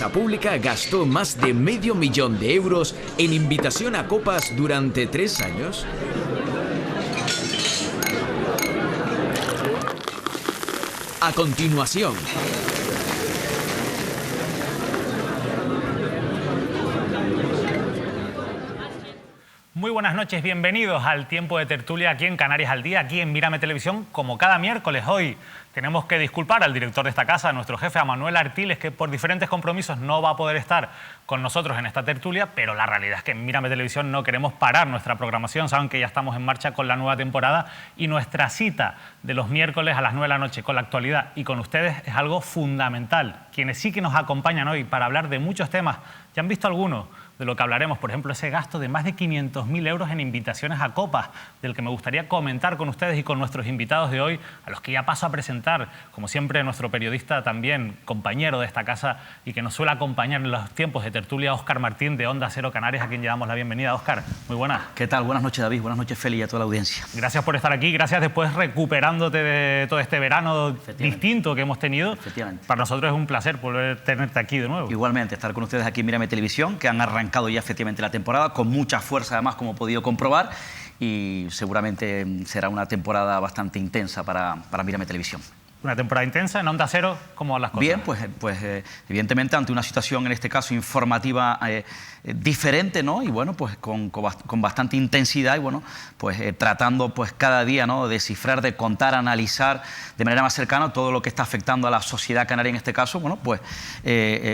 empresa pública gastó más de medio millón de euros en invitación a copas durante 3 años? A continuación. Muy buenas noches, bienvenidos al tiempo de tertulia aquí en Canarias al Día, aquí en Mírame Televisión, como cada miércoles. Hoy tenemos que disculpar al director de esta casa, a nuestro jefe, a Manuel Artiles, que por diferentes compromisos no va a poder estar con nosotros en esta tertulia, pero la realidad es que en Mírame Televisión no queremos parar nuestra programación. Saben que ya estamos en marcha con la nueva temporada y nuestra cita de los miércoles a las 9 de la noche con la actualidad y con ustedes es algo fundamental. Quienes sí que nos acompañan hoy para hablar de muchos temas, ya han visto algunos de lo que hablaremos, por ejemplo, ese gasto de más de 500.000 euros en invitaciones a copas, del que me gustaría comentar con ustedes y con nuestros invitados de hoy, a los que ya paso a presentar, como siempre, nuestro periodista también, compañero de esta casa y que nos suele acompañar en los tiempos de tertulia, Óscar Martín, de Onda Cero Canarias, a quien le damos la bienvenida. Óscar, muy buenas. ¿Qué tal? Buenas noches, David. Buenas noches, Feli, y a toda la audiencia. Gracias por estar aquí, gracias después recuperándote de todo este verano distinto que hemos tenido. Efectivamente. Para nosotros es un placer volver a tenerte aquí de nuevo. Igualmente, estar con ustedes aquí en Mírame Televisión, que han arrancado ya efectivamente la temporada, con mucha fuerza además, como he podido comprobar, y seguramente será una temporada bastante intensa para Mírame Televisión. Una temporada intensa en Onda Cero, ¿cómo van las cosas? Bien, pues evidentemente ante una situación, en este caso informativa, diferente, ¿no? Y bueno, pues con bastante intensidad y bueno, pues tratando pues cada día, ¿no?, de descifrar, de contar, analizar de manera más cercana todo lo que está afectando a la sociedad canaria en este caso, bueno, pues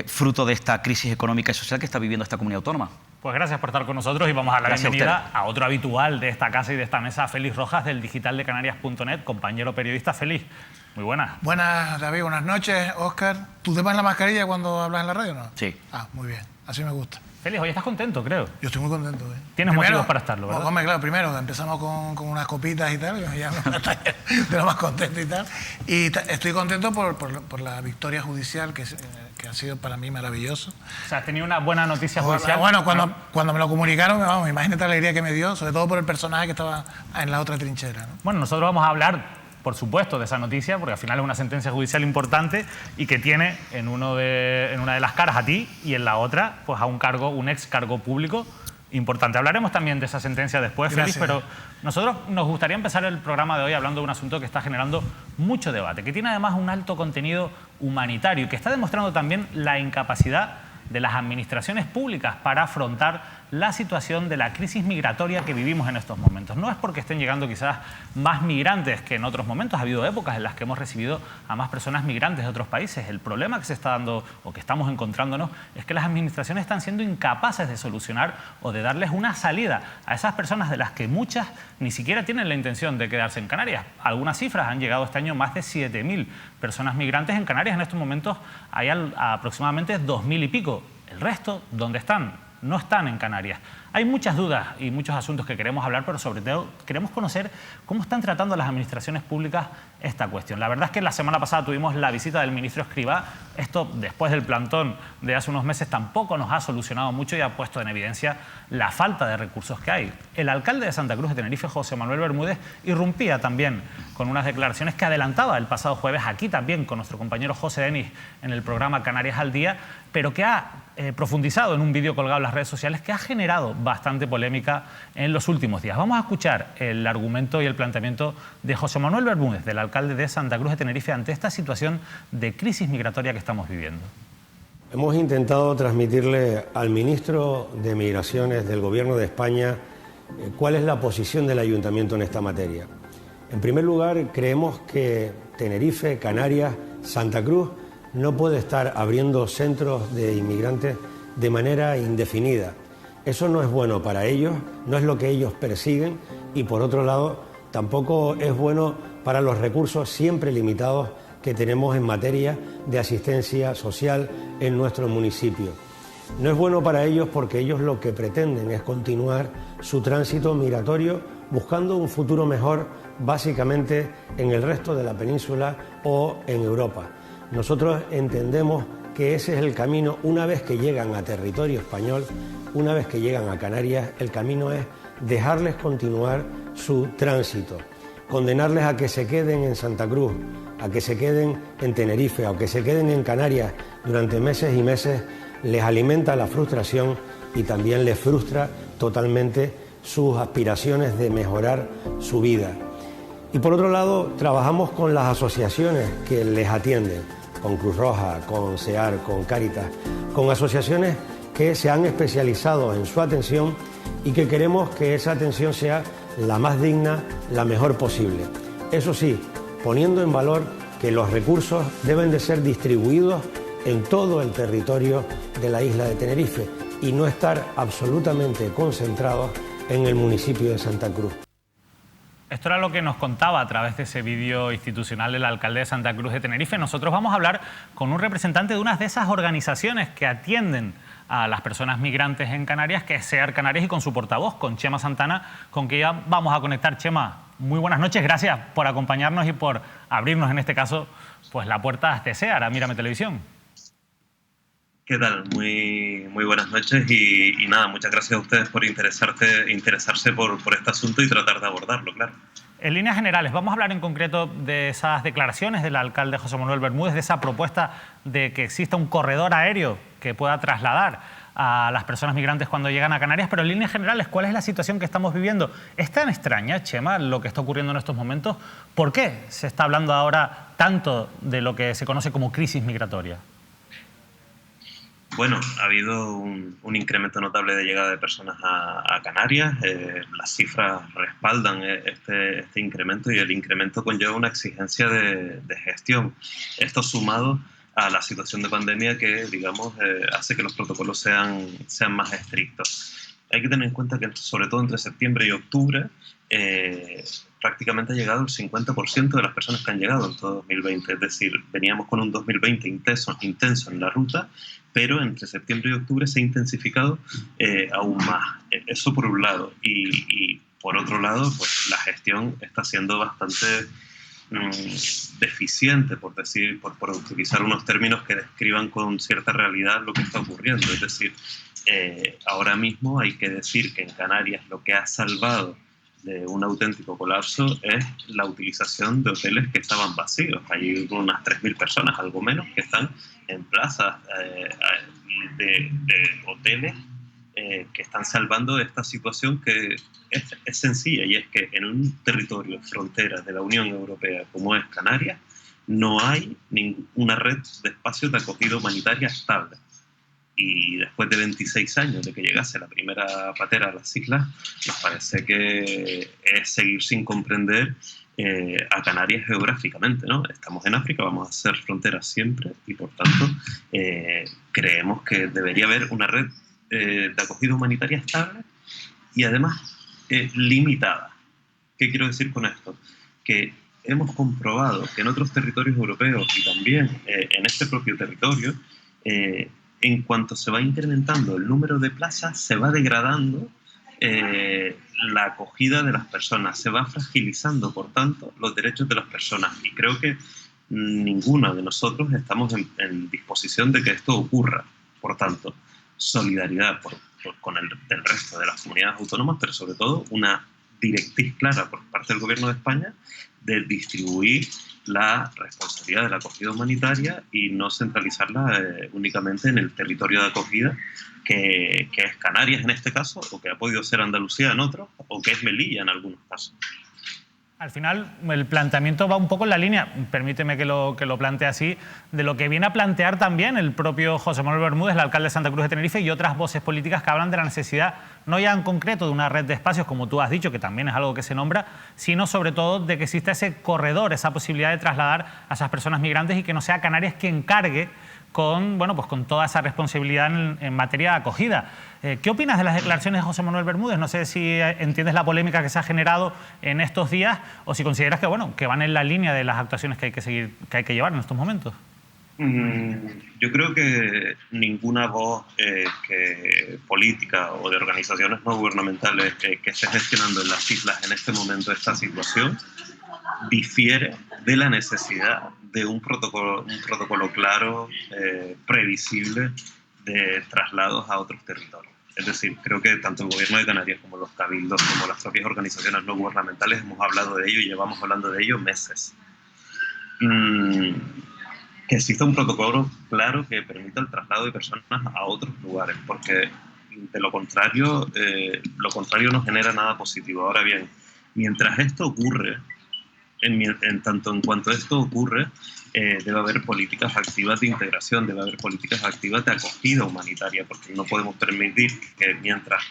fruto de esta crisis económica y social que está viviendo esta comunidad autónoma. Pues gracias por estar con nosotros y vamos a dar la bienvenida a otro habitual de esta casa y de esta mesa, Félix Rojas, del digitaldecanarias.net, compañero periodista. Félix, muy buenas. Buenas, David, buenas noches, Óscar. ¿Tú te pones la mascarilla cuando hablas en la radio o no? Sí. Ah, muy bien, así me gusta. Félix, hoy estás contento, creo. Yo estoy muy contento. Tienes motivos para estarlo, ¿verdad? Hombre, claro, primero empezamos con unas copitas y tal, ya de lo más contento y tal. Y estoy contento por la victoria judicial que ha sido para mí maravilloso. O sea, has tenido una buena noticia judicial. Bueno, cuando me lo comunicaron, vamos, imagínate la alegría que me dio, sobre todo por el personaje que estaba en la otra trinchera, ¿no? Bueno, nosotros vamos a hablar, por supuesto, de esa noticia, porque al final es una sentencia judicial importante y que tiene en una de las caras a ti y en la otra pues a un ex cargo público importante. Hablaremos también de esa sentencia después, Félix, pero nosotros nos gustaría empezar el programa de hoy hablando de un asunto que está generando mucho debate, que tiene además un alto contenido humanitario y que está demostrando también la incapacidad de las administraciones públicas para afrontar la situación de la crisis migratoria que vivimos en estos momentos. No es porque estén llegando quizás más migrantes que en otros momentos. Ha habido épocas en las que hemos recibido a más personas migrantes de otros países. El problema que se está dando o que estamos encontrándonos es que las administraciones están siendo incapaces de solucionar o de darles una salida a esas personas de las que muchas ni siquiera tienen la intención de quedarse en Canarias. Algunas cifras han llegado este año más de 7.000 personas migrantes en Canarias. En estos momentos hay aproximadamente 2.000 y pico. El resto, ¿dónde están? No están en Canarias. Hay muchas dudas y muchos asuntos que queremos hablar, pero sobre todo queremos conocer cómo están tratando las administraciones públicas esta cuestión. La verdad es que la semana pasada tuvimos la visita del ministro Escrivá. Esto, después del plantón de hace unos meses, tampoco nos ha solucionado mucho y ha puesto en evidencia la falta de recursos que hay. El alcalde de Santa Cruz de Tenerife, José Manuel Bermúdez, irrumpía también con unas declaraciones que adelantaba el pasado jueves aquí también con nuestro compañero José Denis en el programa Canarias al Día, pero que ha profundizado en un vídeo colgado en las redes sociales que ha generado bastante polémica en los últimos días. Vamos a escuchar el argumento y el planteamiento de José Manuel Bermúdez, del alcalde de Santa Cruz de Tenerife, ante esta situación de crisis migratoria que estamos viviendo. Hemos intentado transmitirle al ministro de Migraciones del Gobierno de España cuál es la posición del Ayuntamiento en esta materia. En primer lugar, creemos que Tenerife, Canarias, Santa Cruz no puede estar abriendo centros de inmigrantes de manera indefinida. Eso no es bueno para ellos, no es lo que ellos persiguen y, por otro lado, tampoco es bueno para los recursos siempre limitados que tenemos en materia de asistencia social en nuestro municipio. No es bueno para ellos porque ellos lo que pretenden es continuar su tránsito migratorio buscando un futuro mejor, básicamente en el resto de la península o en Europa. Nosotros entendemos que ese es el camino. Una vez que llegan a territorio español, una vez que llegan a Canarias, el camino es dejarles continuar su tránsito, condenarles a que se queden en Santa Cruz a que se queden en Tenerife o que se queden en Canarias durante meses y meses, les alimenta la frustración y también les frustra totalmente sus aspiraciones de mejorar su vida. Y por otro lado, trabajamos con las asociaciones que les atienden, con Cruz Roja, con SEAR, con Cáritas, con asociaciones que se han especializado en su atención y que queremos que esa atención sea la más digna, la mejor posible. Eso sí, poniendo en valor que los recursos deben de ser distribuidos en todo el territorio de la isla de Tenerife y no estar absolutamente concentrados en el municipio de Santa Cruz. Esto era lo que nos contaba a través de ese vídeo institucional del alcalde de Santa Cruz de Tenerife. Nosotros vamos a hablar con un representante de una de esas organizaciones que atienden a las personas migrantes en Canarias, que es SEAR Canarias, y con su portavoz, con Chema Santana, con quien ya vamos a conectar. Chema, muy buenas noches, gracias por acompañarnos y por abrirnos, en este caso, pues la puerta de SEAR a Mírame Televisión. ¿Qué tal? Muy buenas noches y nada, muchas gracias a ustedes por interesarse por este asunto y tratar de abordarlo, claro. En líneas generales, vamos a hablar en concreto de esas declaraciones del alcalde José Manuel Bermúdez, de esa propuesta de que exista un corredor aéreo que pueda trasladar a las personas migrantes cuando llegan a Canarias, pero en líneas generales, ¿cuál es la situación que estamos viviendo? ¿Es tan extraña, Chema, lo que está ocurriendo en estos momentos? ¿Por qué se está hablando ahora tanto de lo que se conoce como crisis migratoria? Bueno, ha habido un incremento notable de llegada de personas a Canarias. Las cifras respaldan este incremento y el incremento conlleva una exigencia de gestión. Esto sumado a la situación de pandemia que, digamos, hace que los protocolos sean más estrictos. Hay que tener en cuenta que, sobre todo entre septiembre y octubre, prácticamente ha llegado el 50% de las personas que han llegado en todo 2020. Es decir, veníamos con un 2020 intenso en la ruta, pero entre septiembre y octubre se ha intensificado aún más. Eso por un lado. Y por otro lado, pues la gestión está siendo bastante deficiente, por utilizar unos términos que describan con cierta realidad lo que está ocurriendo. Es decir, ahora mismo hay que decir que en Canarias lo que ha salvado de un auténtico colapso es la utilización de hoteles que estaban vacíos. Hay unas 3.000 personas, algo menos, que están en plazas de hoteles que están salvando esta situación que es sencilla, y es que en un territorio frontera de la Unión Europea como es Canarias no hay ninguna red de espacios de acogida humanitaria estable. Y después de 26 años de que llegase la primera patera a las islas, nos parece que es seguir sin comprender a Canarias geográficamente, ¿no? Estamos en África, vamos a hacer fronteras siempre y, por tanto, creemos que debería haber una red de acogida humanitaria estable y, además, limitada. ¿Qué quiero decir con esto? Que hemos comprobado que en otros territorios europeos y también en este propio territorio, en cuanto se va incrementando el número de plazas, se va degradando la acogida de las personas, se va fragilizando, por tanto, los derechos de las personas. Y creo que ninguno de nosotros estamos en disposición de que esto ocurra. Por tanto, solidaridad con el resto de las comunidades autónomas, pero sobre todo una directriz clara por parte del Gobierno de España de distribuir la responsabilidad de la acogida humanitaria y no centralizarla únicamente en el territorio de acogida, que es Canarias en este caso, o que ha podido ser Andalucía en otros, o que es Melilla en algunos casos. Al final, el planteamiento va un poco en la línea, permíteme que lo plantee así, de lo que viene a plantear también el propio José Manuel Bermúdez, el alcalde de Santa Cruz de Tenerife, y otras voces políticas que hablan de la necesidad, no ya en concreto de una red de espacios, como tú has dicho, que también es algo que se nombra, sino sobre todo de que exista ese corredor, esa posibilidad de trasladar a esas personas migrantes y que no sea Canarias quien cargue con toda esa responsabilidad en materia de acogida. ¿Qué opinas de las declaraciones de José Manuel Bermúdez? No sé si entiendes la polémica que se ha generado en estos días o si consideras que van en la línea de las actuaciones que hay que llevar en estos momentos. Yo creo que ninguna voz política o de organizaciones no gubernamentales que esté gestionando en las islas en este momento esta situación difiere de la necesidad de un protocolo claro, previsible, de traslados a otros territorios. Es decir, creo que tanto el Gobierno de Canarias como los cabildos, como las propias organizaciones no gubernamentales hemos hablado de ello y llevamos hablando de ello meses. que exista un protocolo claro que permita el traslado de personas a otros lugares, porque de lo contrario no genera nada positivo. Ahora bien, mientras esto ocurre, en tanto en cuanto esto ocurre, debe haber políticas activas de integración, debe haber políticas activas de acogida humanitaria, porque no podemos permitir que mientras,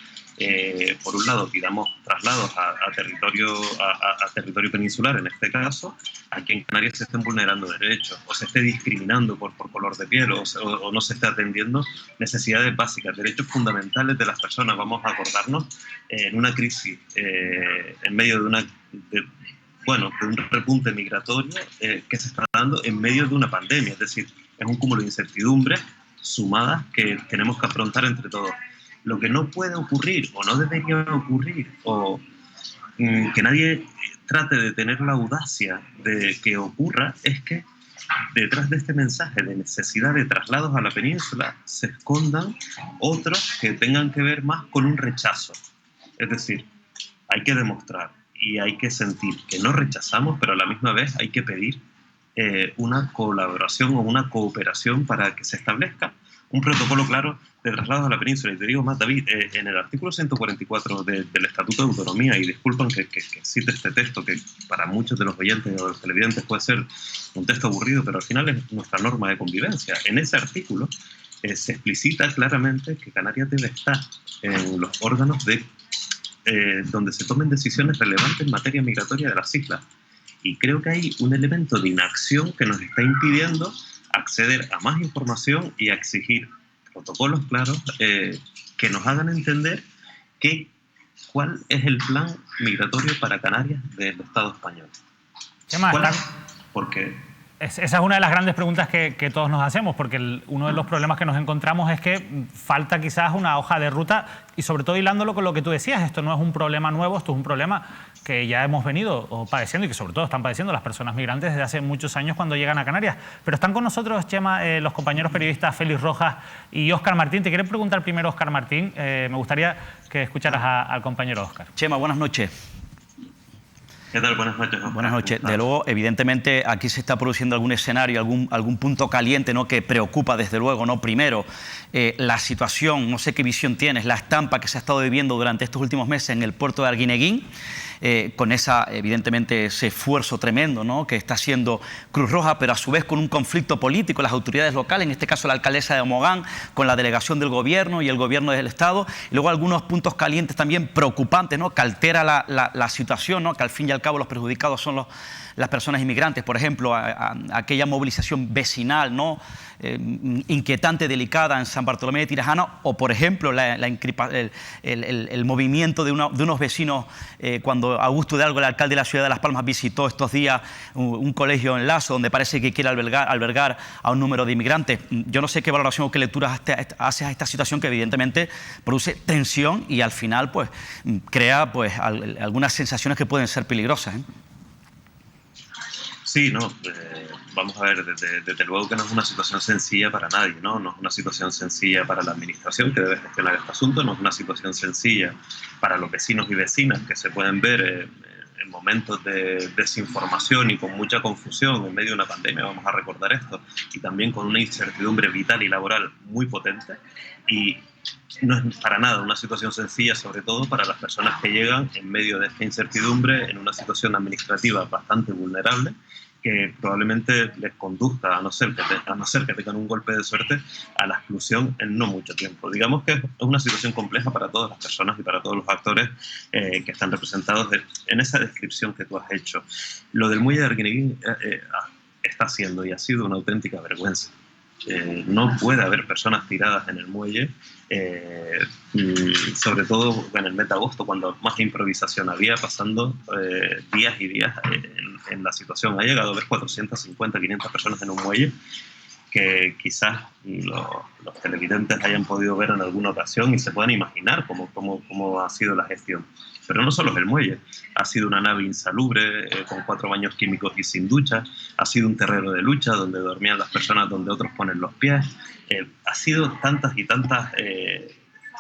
por un lado, pidamos traslados a territorio peninsular, en este caso, aquí en Canarias se estén vulnerando derechos, o se esté discriminando por color de piel, o no se esté atendiendo necesidades básicas, derechos fundamentales de las personas. Vamos a acordarnos en una crisis, en medio de un repunte migratorio que se está dando en medio de una pandemia. Es decir, es un cúmulo de incertidumbres sumadas que tenemos que afrontar entre todos. Lo que no puede ocurrir, o no debería ocurrir, o que nadie trate de tener la audacia de que ocurra, es que detrás de este mensaje de necesidad de traslados a la península se escondan otros que tengan que ver más con un rechazo. Es decir, hay que demostrar y hay que sentir que no rechazamos, pero a la misma vez hay que pedir una colaboración o una cooperación para que se establezca un protocolo claro de traslados a la península. Y te digo más, David, en el artículo 144 del Estatuto de Autonomía, y disculpan que cite este texto, que para muchos de los oyentes o los televidentes puede ser un texto aburrido, pero al final es nuestra norma de convivencia. En ese artículo se explicita claramente que Canarias debe estar en los órganos donde se tomen decisiones relevantes en materia migratoria de las islas. Y creo que hay un elemento de inacción que nos está impidiendo acceder a más información y a exigir protocolos claros que nos hagan entender cuál es el plan migratorio para Canarias del Estado español. Porque esa es una de las grandes preguntas que todos nos hacemos, porque uno de los problemas que nos encontramos es que falta quizás una hoja de ruta, y sobre todo hilándolo con lo que tú decías, esto no es un problema nuevo, esto es un problema que ya hemos venido padeciendo y que sobre todo están padeciendo las personas migrantes desde hace muchos años cuando llegan a Canarias. Pero están con nosotros, Chema, los compañeros periodistas Félix Rojas y Óscar Martín. Te quiero preguntar primero, Óscar Martín, me gustaría que escucharas al compañero Óscar. Chema, buenas noches. ¿Qué tal? Buenas noches. Buenas noches. De luego, evidentemente, aquí se está produciendo algún escenario, algún punto caliente, ¿no?, que preocupa, desde luego, ¿no? Primero, la situación, no sé qué visión tienes, la estampa que se ha estado viviendo durante estos últimos meses en el puerto de Arguineguín, con evidentemente ese esfuerzo tremendo, ¿no?, que está haciendo Cruz Roja, pero a su vez con un conflicto político, las autoridades locales, en este caso la alcaldesa de Mogán, con la delegación del gobierno y el gobierno del Estado, y luego algunos puntos calientes también preocupantes, ¿no?, que altera la situación, ¿no?, que al fin y al cabo los perjudicados son las personas inmigrantes. Por ejemplo, aquella movilización vecinal, ¿no?, inquietante, delicada en San Bartolomé de Tirajana, o por ejemplo el movimiento de unos vecinos cuando Augusto Hidalgo, el alcalde de la ciudad de Las Palmas, visitó estos días un colegio en Lazo donde parece que quiere albergar a un número de inmigrantes. Yo no sé qué valoración o qué lectura haces a esta situación que evidentemente produce tensión y al final pues crea pues algunas sensaciones que pueden ser peligrosas, ¿eh? Sí, no, vamos a ver, desde luego que no es una situación sencilla para nadie, ¿no? No es una situación sencilla para la administración que debe gestionar este asunto, no es una situación sencilla para los vecinos y vecinas que se pueden ver en momentos de desinformación y con mucha confusión en medio de una pandemia, vamos a recordar esto, y también con una incertidumbre vital y laboral muy potente, y no es para nada una situación sencilla, sobre todo para las personas que llegan en medio de esta incertidumbre, en una situación administrativa bastante vulnerable, que probablemente les conduzca, a no ser que tengan un golpe de suerte, a la exclusión en no mucho tiempo. Digamos que es una situación compleja para todas las personas y para todos los actores que están representados en esa descripción que tú has hecho. Lo del muelle de Arguineguín está siendo y ha sido una auténtica vergüenza. No puede haber personas tiradas en el muelle, sobre todo en el mes de agosto, cuando más improvisación había, pasando días y días en la situación. Ha llegado a haber 450, 500 personas en un muelle, que quizás los televidentes hayan podido ver en alguna ocasión y se puedan imaginar cómo ha sido la gestión. Pero no solo es el muelle, ha sido una nave insalubre, con 4 baños químicos y sin ducha, ha sido un terreno de lucha donde dormían las personas donde otros ponen los pies, ha sido tantas y tantas,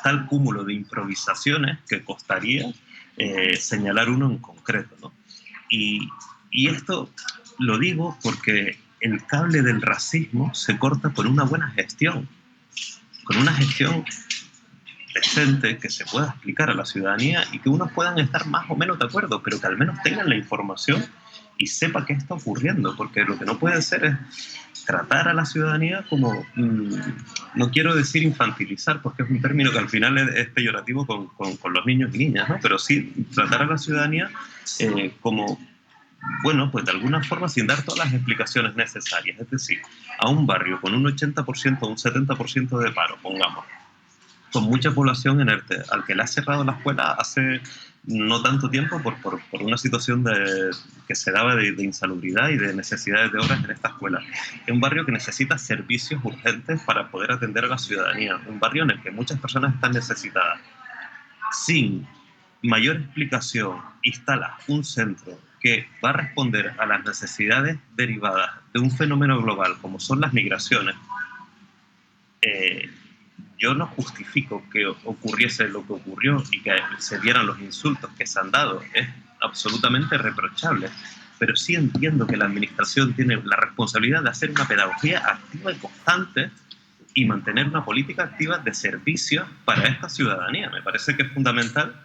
tal cúmulo de improvisaciones que costaría señalar uno en concreto, ¿no? Y esto lo digo porque el cable del racismo se corta con una buena gestión, con una gestión decente que se pueda explicar a la ciudadanía y que unos puedan estar más o menos de acuerdo, pero que al menos tengan la información y sepa qué está ocurriendo, porque lo que no puede ser es tratar a la ciudadanía como, no quiero decir infantilizar, porque es un término que al final es peyorativo con los niños y niñas, ¿no? Pero sí tratar a la ciudadanía como, bueno, pues de alguna forma sin dar todas las explicaciones necesarias. Es decir, a un barrio con un 80% o un 70% de paro, pongamos, con mucha población en ERTE, al que le ha cerrado la escuela hace no tanto tiempo por una situación que se daba de insalubridad y de necesidades de obras en esta escuela. Es un barrio que necesita servicios urgentes para poder atender a la ciudadanía. Un barrio en el que muchas personas están necesitadas. Sin mayor explicación, instala un centro que va a responder a las necesidades derivadas de un fenómeno global como son las migraciones. Yo no justifico que ocurriese lo que ocurrió y que se dieran los insultos que se han dado. Es absolutamente reprochable. Pero sí entiendo que la administración tiene la responsabilidad de hacer una pedagogía activa y constante y mantener una política activa de servicio para esta ciudadanía. Me parece que es fundamental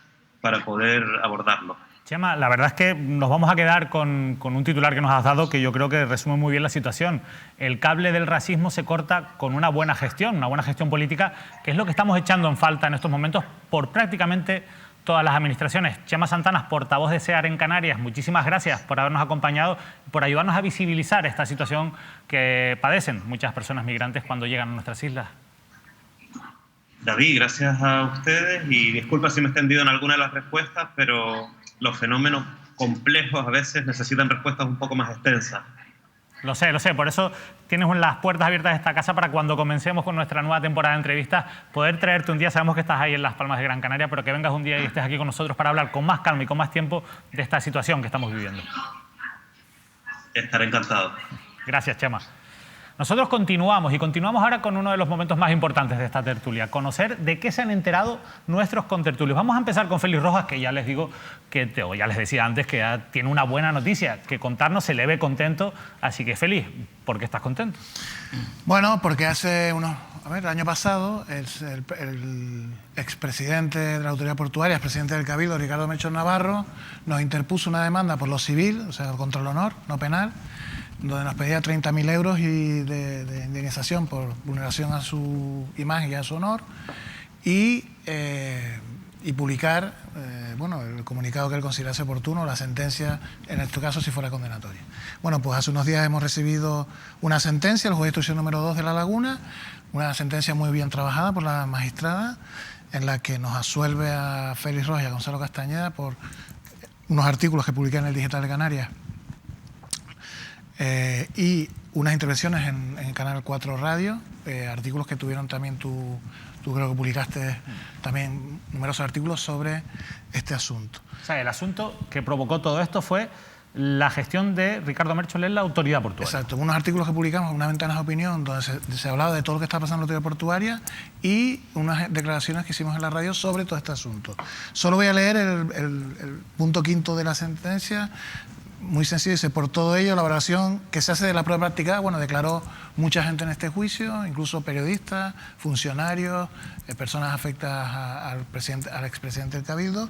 para poder abordarlo. Chema, la verdad es que nos vamos a quedar con un titular que nos has dado que yo creo que resume muy bien la situación. El cable del racismo se corta con una buena gestión política, que es lo que estamos echando en falta en estos momentos por prácticamente todas las administraciones. Chema Santanas, portavoz de SEAR en Canarias, muchísimas gracias por habernos acompañado, por ayudarnos a visibilizar esta situación que padecen muchas personas migrantes cuando llegan a nuestras islas. David, gracias a ustedes y disculpa si me he extendido en alguna de las respuestas, pero los fenómenos complejos a veces necesitan respuestas un poco más extensas. Lo sé, por eso tienes las puertas abiertas de esta casa para cuando comencemos con nuestra nueva temporada de entrevistas, poder traerte un día, sabemos que estás ahí en Las Palmas de Gran Canaria, pero que vengas un día y estés aquí con nosotros para hablar con más calma y con más tiempo de esta situación que estamos viviendo. Estaré encantado. Gracias, Chema. Nosotros continuamos ahora con uno de los momentos más importantes de esta tertulia, conocer de qué se han enterado nuestros contertulios. Vamos a empezar con Félix Rojas, que ya les digo, ya les decía antes, que ya tiene una buena noticia que contarnos, se le ve contento. Así que, Félix, ¿por qué estás contento? Bueno, porque el año pasado, el expresidente de la Autoridad Portuaria, expresidente del Cabildo, Ricardo Melchor Navarro, nos interpuso una demanda por lo civil, o sea, contra el honor, no penal, donde nos pedía 30.000 euros de indemnización por vulneración a su imagen y a su honor, y publicar el comunicado que él considerase oportuno, la sentencia, en este caso si fuera condenatoria. Bueno, pues hace unos días hemos recibido una sentencia, el juez de instrucción número 2 de La Laguna, una sentencia muy bien trabajada por la magistrada, en la que nos absuelve a Félix Rojas y a Gonzalo Castañeda por unos artículos que publiqué en el Digital de Canarias, y unas intervenciones en Canal 4 Radio, artículos que tuvieron también tú creo que publicaste también numerosos artículos sobre este asunto. O sea, el asunto que provocó todo esto fue la gestión de Ricardo Melchor en la Autoridad Portuaria. Exacto, unos artículos que publicamos, unas ventanas de opinión donde se hablaba de todo lo que está pasando en la Autoridad Portuaria y unas declaraciones que hicimos en la radio sobre todo este asunto. Solo voy a leer el punto quinto de la sentencia. Muy sencillo, dice: por todo ello, la valoración que se hace de la prueba practicada, declaró mucha gente en este juicio, incluso periodistas, funcionarios, personas afectadas al expresidente del Cabildo,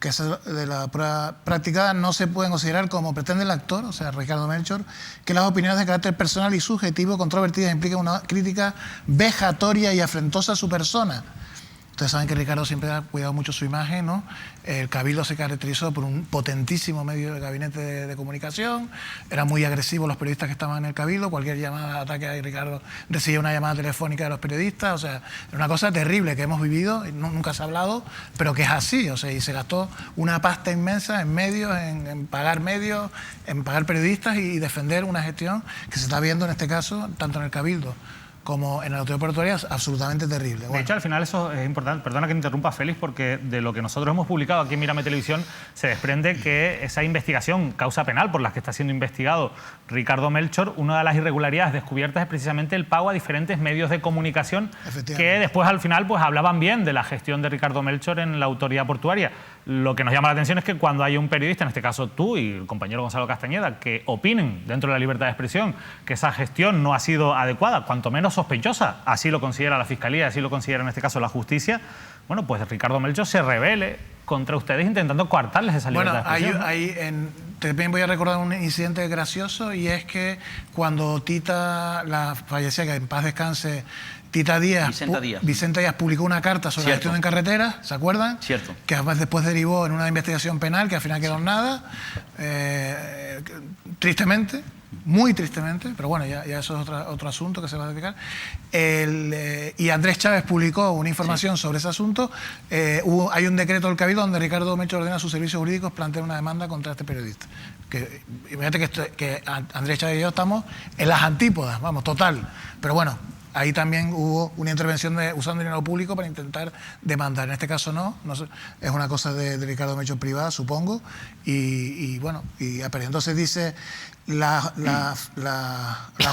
que de la prueba practicada no se pueden considerar como pretende el actor, o sea, Ricardo Melchor, que las opiniones de carácter personal y subjetivo controvertidas implican una crítica vejatoria y afrentosa a su persona. Ustedes saben que Ricardo siempre ha cuidado mucho su imagen, ¿no? El Cabildo se caracterizó por un potentísimo medio de gabinete de comunicación, eran muy agresivos los periodistas que estaban en el Cabildo, cualquier llamada de ataque a Ricardo recibía una llamada telefónica de los periodistas, o sea, era una cosa terrible que hemos vivido, nunca se ha hablado, pero que es así, o sea, y se gastó una pasta inmensa en medios, en pagar medios, en pagar periodistas y defender una gestión que se está viendo en este caso, tanto en el Cabildo como en la Autoridad Portuaria, es absolutamente terrible. De hecho, al final eso es importante. Perdona que te interrumpa, Félix, porque de lo que nosotros hemos publicado aquí en Mírame Televisión se desprende que esa investigación, causa penal por la que está siendo investigado Ricardo Melchor, una de las irregularidades descubiertas es precisamente el pago a diferentes medios de comunicación que después al final hablaban bien de la gestión de Ricardo Melchor en la Autoridad Portuaria. Lo que nos llama la atención es que cuando hay un periodista, en este caso tú y el compañero Gonzalo Castañeda, que opinen dentro de la libertad de expresión que esa gestión no ha sido adecuada, cuanto menos sospechosa, así lo considera la Fiscalía, así lo considera en este caso la justicia, bueno, pues Ricardo Melchor se rebele contra ustedes intentando coartarles esa libertad de expresión. También voy a recordar un incidente gracioso, y es que cuando Tita, la fallecida, que en paz descanse, Tita Díaz, Vicenta Díaz publicó una carta sobre la gestión en carreteras, ¿se acuerdan? Cierto. Que además después derivó en una investigación penal que al final quedó en nada, tristemente, muy tristemente, pero bueno, ya eso es otro asunto que se va a dedicar. Y Andrés Chávez publicó una información sobre ese asunto. Hay un decreto del Cabildo donde Ricardo Melchor ordena a sus servicios jurídicos plantear una demanda contra este periodista. Imagínate que Andrés Chávez y yo estamos en las antípodas, vamos, total. Pero bueno, ahí también hubo una intervención usando dinero público para intentar demandar. En este caso no sé, es una cosa de Ricardo Melchor privada, supongo. Pero entonces dice la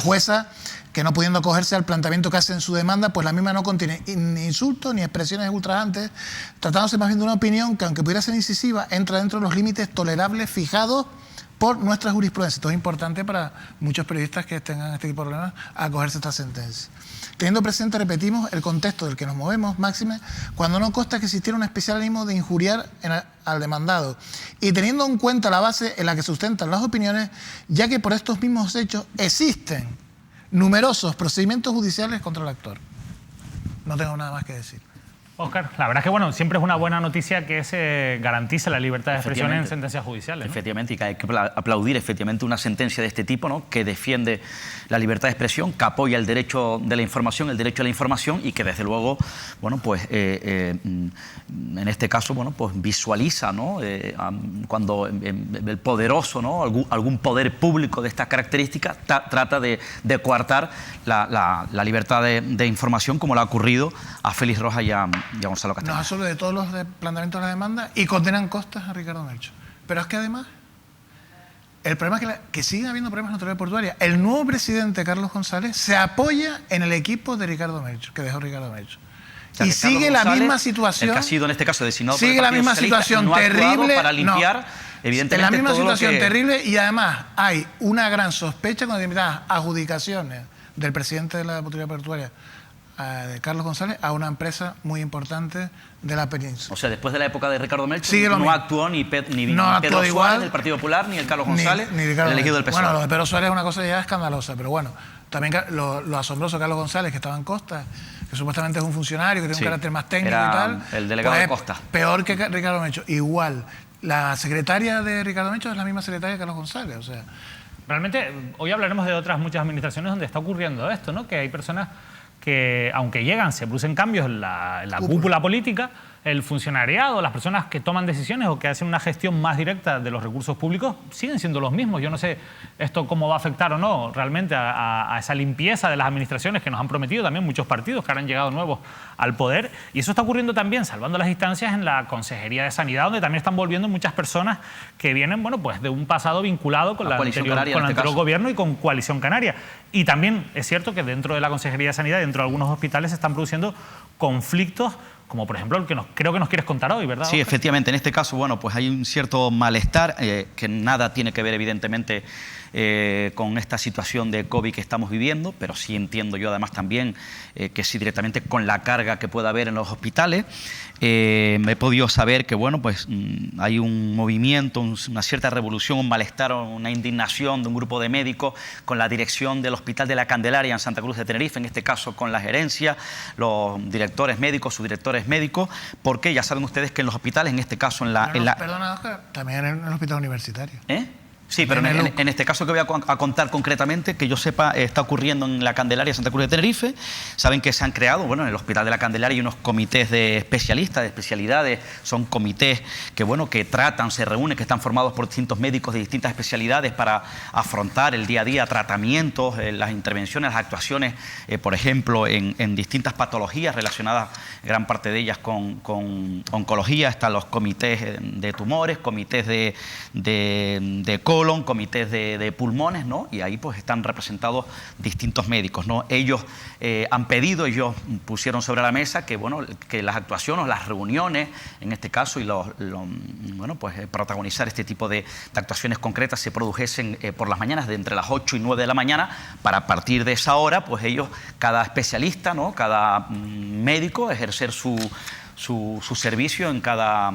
jueza que no pudiendo acogerse al planteamiento que hace en su demanda, pues la misma no contiene ni insultos ni expresiones ultrajantes, tratándose más bien de una opinión que, aunque pudiera ser incisiva, entra dentro de los límites tolerables fijados por nuestra jurisprudencia. Esto es importante para muchos periodistas que tengan este tipo de problemas, acogerse a esta sentencia. Teniendo presente, repetimos, el contexto del que nos movemos, máxime, cuando no consta que existiera un especial ánimo de injuriar al demandado, y teniendo en cuenta la base en la que sustentan las opiniones, ya que por estos mismos hechos existen numerosos procedimientos judiciales contra el actor. No tengo nada más que decir. Óscar, la verdad es que bueno, siempre es una buena noticia que se garantice la libertad de expresión en sentencias judiciales, ¿no? Efectivamente, y que hay que aplaudir efectivamente una sentencia de este tipo, ¿no?, que defiende la libertad de expresión, que apoya el derecho de la información, el derecho a la información, y que desde luego, bueno, pues en este caso, bueno, pues visualiza, ¿no?, cuando el poderoso, ¿no?, algún poder público de estas características trata de coartar la libertad de información, como le ha ocurrido a Félix Rojas y a Gonzalo Castañeda. No absorbe de todos los planteamientos de la demanda y condenan costas a Ricardo Melchor. Pero es que además, el problema es que siguen habiendo problemas en la autoridad portuaria. El nuevo presidente, Carlos González, se apoya en el equipo de Ricardo Melchor, que dejó Ricardo Melchor. O sea, y sigue la misma situación. El que ha sido en este caso designado sigue la misma situación terrible para limpiar, evidentemente, la misma todo situación terrible, y además hay una gran sospecha con determinadas adjudicaciones del presidente de la autoridad portuaria, de Carlos González, a una empresa muy importante de la península. O sea, después de la época de Ricardo Melchor, no mismo. Actuó ni Pedro Suárez del Partido Popular, ni el Carlos González, ni el elegido del PSOE. Bueno, lo de Pedro Suárez es una cosa ya escandalosa, pero bueno, también lo asombroso de Carlos González, que estaba en Costa, que supuestamente es un funcionario, que tiene un carácter más técnico y tal. El delegado pues de Costa. Peor que Ricardo Melchor. Igual, la secretaria de Ricardo Melchor es la misma secretaria de Carlos González, o sea. Realmente, hoy hablaremos de otras muchas administraciones donde está ocurriendo esto, ¿no?, que hay personas que, aunque llegan, se producen cambios en la cúpula política, el funcionariado, las personas que toman decisiones o que hacen una gestión más directa de los recursos públicos siguen siendo los mismos. Yo no sé esto cómo va a afectar o no realmente a esa limpieza de las administraciones que nos han prometido también muchos partidos que ahora han llegado nuevos al poder. Y eso está ocurriendo también, salvando las distancias, en la Consejería de Sanidad, donde también están volviendo muchas personas que vienen, bueno, pues de un pasado vinculado con el anterior gobierno y con Coalición Canaria. Y también es cierto que dentro de la Consejería de Sanidad, dentro de algunos hospitales, se están produciendo conflictos, como por ejemplo el que creo que nos quieres contar hoy, ¿verdad? Sí, efectivamente. En este caso, bueno, pues hay un cierto malestar que nada tiene que ver, evidentemente, con esta situación de COVID que estamos viviendo, pero sí entiendo yo además también que sí directamente con la carga que pueda haber en los hospitales. Me he podido saber que, bueno, pues hay un movimiento, una cierta revolución, un malestar, una indignación de un grupo de médicos con la dirección del Hospital de la Candelaria en Santa Cruz de Tenerife, en este caso con la gerencia, los directores médicos, subdirectores médicos, porque ya saben ustedes que en los hospitales, en este caso Perdona, Oscar, también en el hospital universitario. Sí, pero en este caso que voy a contar concretamente, que yo sepa, está ocurriendo en la Candelaria Santa Cruz de Tenerife. Saben que se han creado, bueno, en el Hospital de la Candelaria hay unos comités de especialistas, de especialidades. Son comités que, bueno, que tratan, se reúnen, que están formados por distintos médicos de distintas especialidades para afrontar el día a día, tratamientos, las intervenciones, las actuaciones, por ejemplo, en distintas patologías relacionadas, gran parte de ellas con oncología. Están los comités de tumores, comités de COVID, colon, comités de pulmones, ¿no? Y ahí pues están representados distintos médicos, ¿no? Ellos han pedido, ellos pusieron sobre la mesa que, bueno, que las actuaciones, las reuniones, en este caso, y bueno, pues protagonizar este tipo de actuaciones concretas se produjesen por las mañanas, de entre las 8 y 9 de la mañana, para a partir de esa hora, pues ellos, cada especialista, ¿no? Cada médico, ejercer su servicio en cada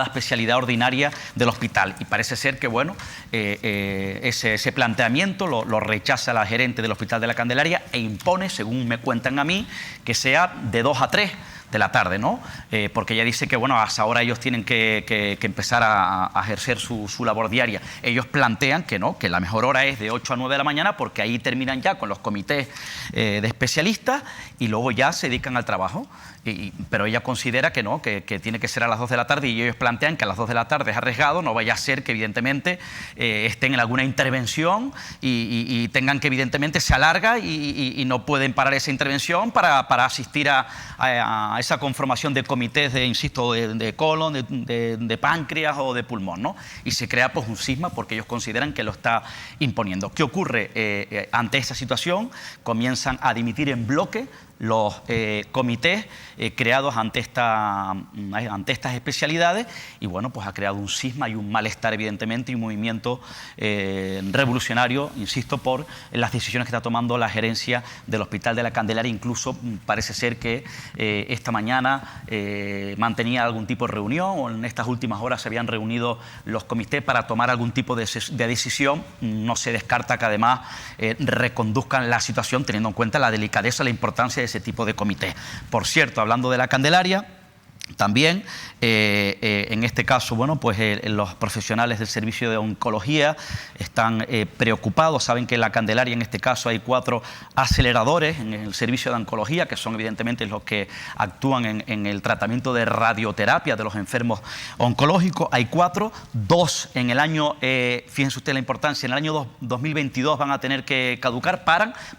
especialidad ordinaria del hospital. Y parece ser que, bueno, ese planteamiento lo rechaza la gerente del Hospital de la Candelaria e impone, según me cuentan a mí, que sea de 2 a 3 de la tarde, ¿no? Porque ella dice que, bueno, hasta ahora ellos tienen que empezar a ejercer su labor diaria. Ellos plantean que no, que la mejor hora es de 8 a 9 de la mañana, porque ahí terminan ya con los comités de especialistas y luego ya se dedican al trabajo. Pero ella considera que no, que tiene que ser a las 2 de la tarde, y ellos plantean que a las 2 de la tarde es arriesgado, no vaya a ser que evidentemente estén en alguna intervención y tengan que, evidentemente se alarga y no pueden parar esa intervención para asistir a esa conformación de comités insisto, de colon, de páncreas o de pulmón, ¿no? Y se crea pues un cisma porque ellos consideran que lo está imponiendo. ¿Qué ocurre ante esa situación? Comienzan a dimitir en bloque los comités creados ante estas especialidades, y bueno, pues ha creado un cisma y un malestar, evidentemente, y un movimiento revolucionario, insisto, por las decisiones que está tomando la gerencia del Hospital de la Candelaria. Incluso parece ser que esta mañana mantenía algún tipo de reunión, o en estas últimas horas se habían reunido los comités para tomar algún tipo de decisión. No se descarta que además reconduzcan la situación, teniendo en cuenta la delicadeza, la importancia de ese tipo de comité. Por cierto, hablando de la Candelaria, también, en este caso, bueno, pues los profesionales del servicio de oncología están preocupados. Saben que en la Candelaria, en este caso, hay 4 aceleradores en el servicio de oncología, que son evidentemente los que actúan en el tratamiento de radioterapia de los enfermos oncológicos. Hay 4, 2 en el año, fíjense usted la importancia, en el año 2022 van a tener que caducar,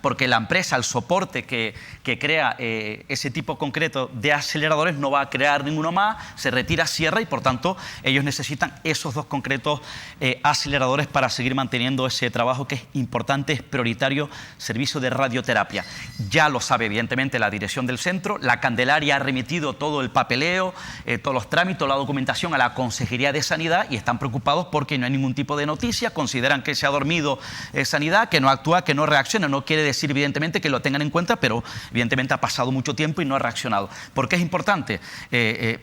porque la empresa, el soporte que crea ese tipo concreto de aceleradores, no va a crear ninguno más, se retira, cierra, y por tanto ellos necesitan esos 2 concretos aceleradores para seguir manteniendo ese trabajo que es importante, es prioritario, servicio de radioterapia. Ya lo sabe evidentemente la dirección del centro. La Candelaria ha remitido todo el papeleo, todos los trámites, la documentación a la Consejería de Sanidad, y están preocupados porque no hay ningún tipo de noticia. Consideran que se ha dormido Sanidad, que no actúa, que no reacciona. No quiere decir evidentemente que lo tengan en cuenta, pero evidentemente ha pasado mucho tiempo y no ha reaccionado. ¿Por qué es importante?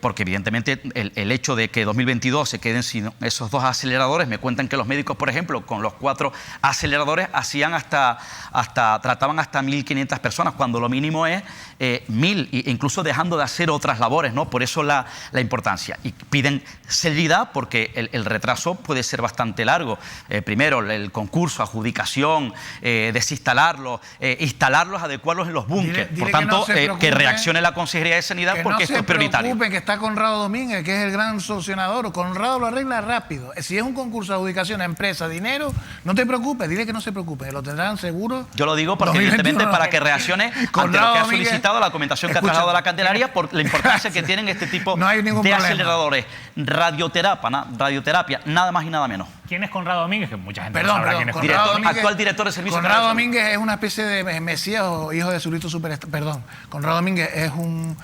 Porque evidentemente el hecho de que 2022 se queden sin esos 2 aceleradores, me cuentan que los médicos, por ejemplo, con los 4 aceleradores trataban hasta 1.500 personas, cuando lo mínimo es 1.000, e incluso dejando de hacer otras labores, ¿no? Por eso la importancia. Y piden celeridad porque el retraso puede ser bastante largo. Primero, el concurso, adjudicación, desinstalarlos, instalarlos, adecuarlos en los búnkeres. Por tanto, que reaccione la Consejería de Sanidad, porque esto es prioritario. Que está Conrado Domínguez, que es el gran solucionador. Conrado lo arregla rápido. Si es un concurso de adjudicación a empresa, dinero, no te preocupes, dile que no se preocupe, lo tendrán seguro. Yo lo digo porque evidentemente para que reaccione ante lo que ha solicitado la documentación que ha trasladado a la Candelaria, por la importancia que tienen este tipo de aceleradores. Radioterapia, nada más y nada menos. ¿Quién es Conrado Domínguez? Que mucha gente no sabrá quién es. Actual director de servicio. Conrado Domínguez es una especie de mesías o hijo de Zurito Superstar. Perdón, Conrado Domínguez es un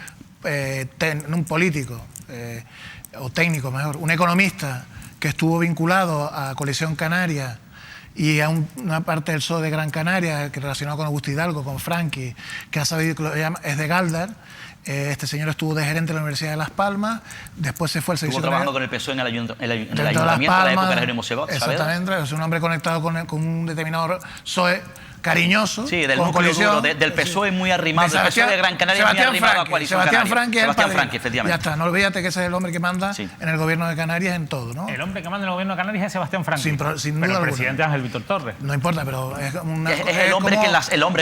político, o técnico mejor, un economista que estuvo vinculado a Coalición Canaria y a una parte del PSOE de Gran Canaria, que relacionado con Augusto Hidalgo, con Franqui, que ha sabido que lo llama, es de Galdar. Este señor estuvo de gerente de la Universidad de Las Palmas, después se fue al servicio. Estuvo trabajando con el PSOE en el ayuntamiento de la época de Jerónimo Saavedra. Exactamente, es un hombre conectado con un determinado PSOE cariñoso. Sí, del núcleo duro, del PSOE muy arrimado, del PSOE de Gran Canaria muy arrimado a Coalición Sebastián Canaria. Franqui, efectivamente. Ya está, no olvídate que ese es el hombre que manda en el gobierno de Canarias en todo, ¿no? El hombre que manda en el gobierno de Canarias es Sebastián Franqui. Sin duda pero el presidente Ángel Víctor Torres. No importa, pero es el hombre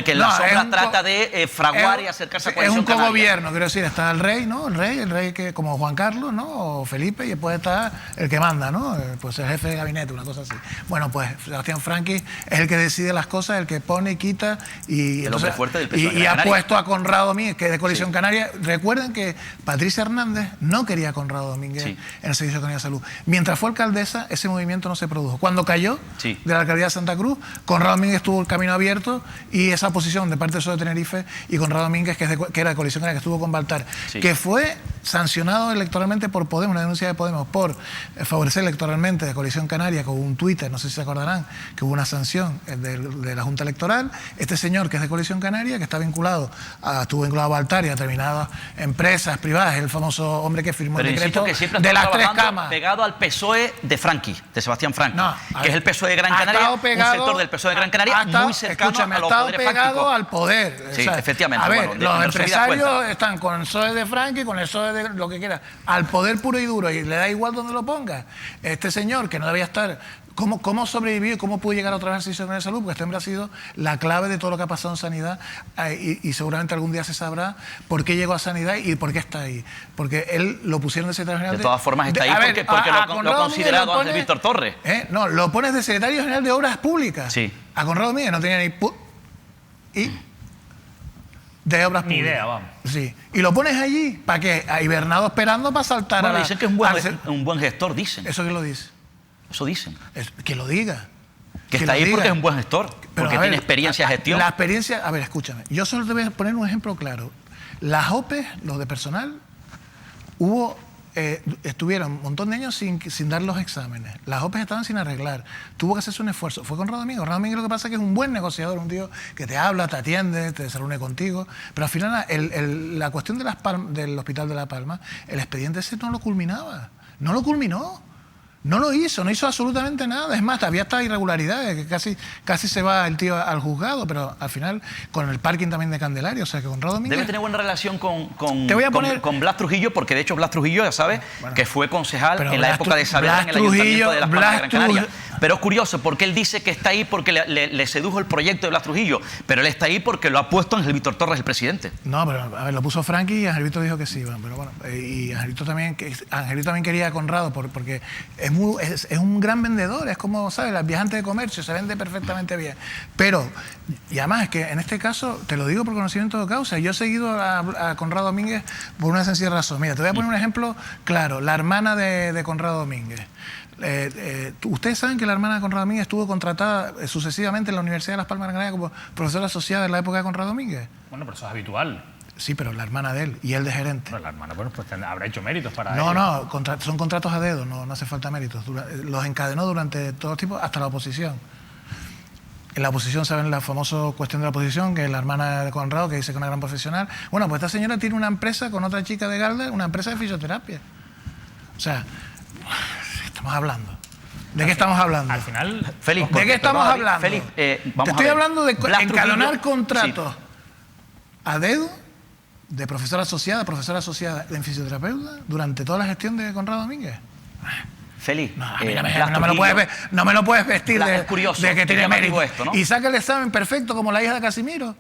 que en la sombra trata de fraguar y acercarse a Coalición Canaria. Es un cogobierno, quiero decir, está el rey, ¿no? El rey que como Juan Carlos, ¿no? O Felipe, y después está el que manda, ¿no? Pues el jefe de gabinete, una cosa así. Bueno, pues Sebastián Franqui es el que decide las cosas, el que pone, quita y el hombre fuerte del PSOE de y Gran ha Canaria. puesto a Conrado Domínguez, que es de Coalición Canaria. Recuerden que Patricia Hernández no quería a Conrado Domínguez en el Servicio Canario de Salud. Mientras fue alcaldesa, ese movimiento no se produjo. Cuando cayó de la alcaldía de Santa Cruz, Conrado Domínguez tuvo el camino abierto y esa posición de parte del PSOE de Tenerife y Conrado Domínguez, que era de Coalición Canaria, que estuvo con Baltar, que fue sancionado electoralmente por Podemos, una denuncia de Podemos por favorecer electoralmente de Coalición Canaria con un Twitter, no sé si se acordarán, que hubo una sanción de la Junta Electoral. Este señor, que es de Coalición Canaria, que está estuvo vinculado a Baltar y a determinadas empresas privadas, el famoso hombre que firmó el decreto que siempre de las 3 camas. Pegado al PSOE de Franqui, de Sebastián Franqui, que es el PSOE de Gran ha Canaria, pegado, un sector del PSOE de Gran Canaria muy cercano a los poderes pegado fácticos. al poder. Sí, efectivamente. A ver, bueno, los empresarios están con el PSOE de Franqui, con el PSOE de lo que quiera, al poder puro y duro, y le da igual donde lo ponga. Este señor, que no debía estar... ¿Cómo sobrevivió y cómo pudo llegar otra vez al Servicio Canario de Salud? Porque este hombre ha sido la clave de todo lo que ha pasado en Sanidad y seguramente algún día se sabrá por qué llegó a Sanidad y por qué está ahí. Porque él lo pusieron de secretario general. De todas formas está ahí porque lo ha considerado Ángel Víctor Torres. No, lo pones de secretario general de Obras Públicas. Sí. A Conrado Domínguez no tenía ni... de Obras Públicas. Ni idea, vamos. Sí. Y lo pones allí, ¿para qué? A hibernado esperando para saltar Bueno, a dicen que es un buen gestor, dicen. ¿Eso quién lo dice? Eso dicen. Que lo diga. Que está ahí porque es un buen gestor, porque tiene experiencia de gestión. La experiencia, a ver, escúchame, yo solo te voy a poner un ejemplo claro. Las OPE, los de personal, estuvieron un montón de años sin dar los exámenes. Las OPE estaban sin arreglar. Tuvo que hacerse un esfuerzo. Fue con Conrado Domínguez. Conrado Domínguez lo que pasa es que es un buen negociador, un tío que te habla, te atiende, te reúne contigo. Pero al final la cuestión del Hospital de La Palma, el expediente ese no lo culminaba. No lo culminó. No lo hizo, no hizo absolutamente nada. Es más, había estas irregularidades, que casi se va el tío al juzgado, pero al final con el parking también de Candelaria, o sea que Conrado Domínguez... Debe tener buena relación con Blas Trujillo, porque de hecho Blas Trujillo, ya sabes, que fue concejal en la época de Saavedra en el Ayuntamiento de Las Palmas de Gran Canaria. Pero es curioso, porque él dice que está ahí porque le sedujo el proyecto de Blas Trujillo, pero él está ahí porque lo ha puesto Ángel Víctor Torres, el presidente. No, pero a ver, lo puso Franqui y Ángel Víctor dijo que sí, pero bueno, y Angelito también quería a Conrado porque es un gran vendedor, es como, ¿sabes? Las viajantes de comercio, se vende perfectamente bien. Pero, y además es que en este caso, te lo digo por conocimiento de causa, yo he seguido a Conrado Domínguez por una sencilla razón. Mira, te voy a poner un ejemplo claro. La hermana de Conrado Domínguez. Ustedes saben que la hermana de Conrado Domínguez estuvo contratada sucesivamente en la Universidad de Las Palmas de Gran Canaria como profesora asociada en la época de Conrado Domínguez. Bueno, pero eso es habitual. Sí, pero la hermana de él y él de gerente. Bueno, la hermana, bueno, pues habrá hecho méritos para No, ello. no, son contratos a dedo, no hace falta méritos. Los encadenó durante todo tipo, hasta la oposición. En la oposición, ¿saben la famosa cuestión de la oposición? Que es la hermana de Conrado, que dice que es una gran profesional. Bueno, pues esta señora tiene una empresa con otra chica de Galder, una empresa de fisioterapia. O sea, estamos hablando. ¿De qué estamos hablando? Al final... Félix, ¿de qué estamos hablando? Félix, Te estoy hablando de encadenar contratos a dedo de profesora asociada en fisioterapeuta durante toda la gestión de Conrado Domínguez. Félix, no me lo puedes vestir de que tiene mérito. Esto, ¿no? Y saca el examen perfecto como la hija de Casimiro.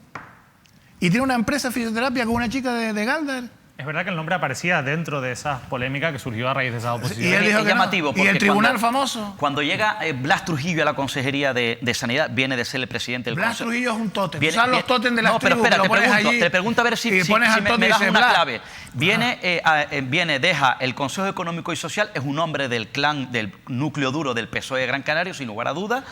Y tiene una empresa de fisioterapia con una chica de Galder. Es verdad que el nombre aparecía dentro de esas polémicas que surgió a raíz de esas oposiciones. Y él dijo es que llamativo. No. Y el tribunal famoso. Cuando llega Blas Trujillo a la Consejería de Sanidad, viene de ser el presidente del Blas Trujillo es un tótem. ¿Sabes los tótem de las pero tribus? espera, te pregunto a ver si me das una clave. Deja el Consejo Económico y Social, es un hombre del clan, del núcleo duro del PSOE de Gran Canaria, sin lugar a dudas.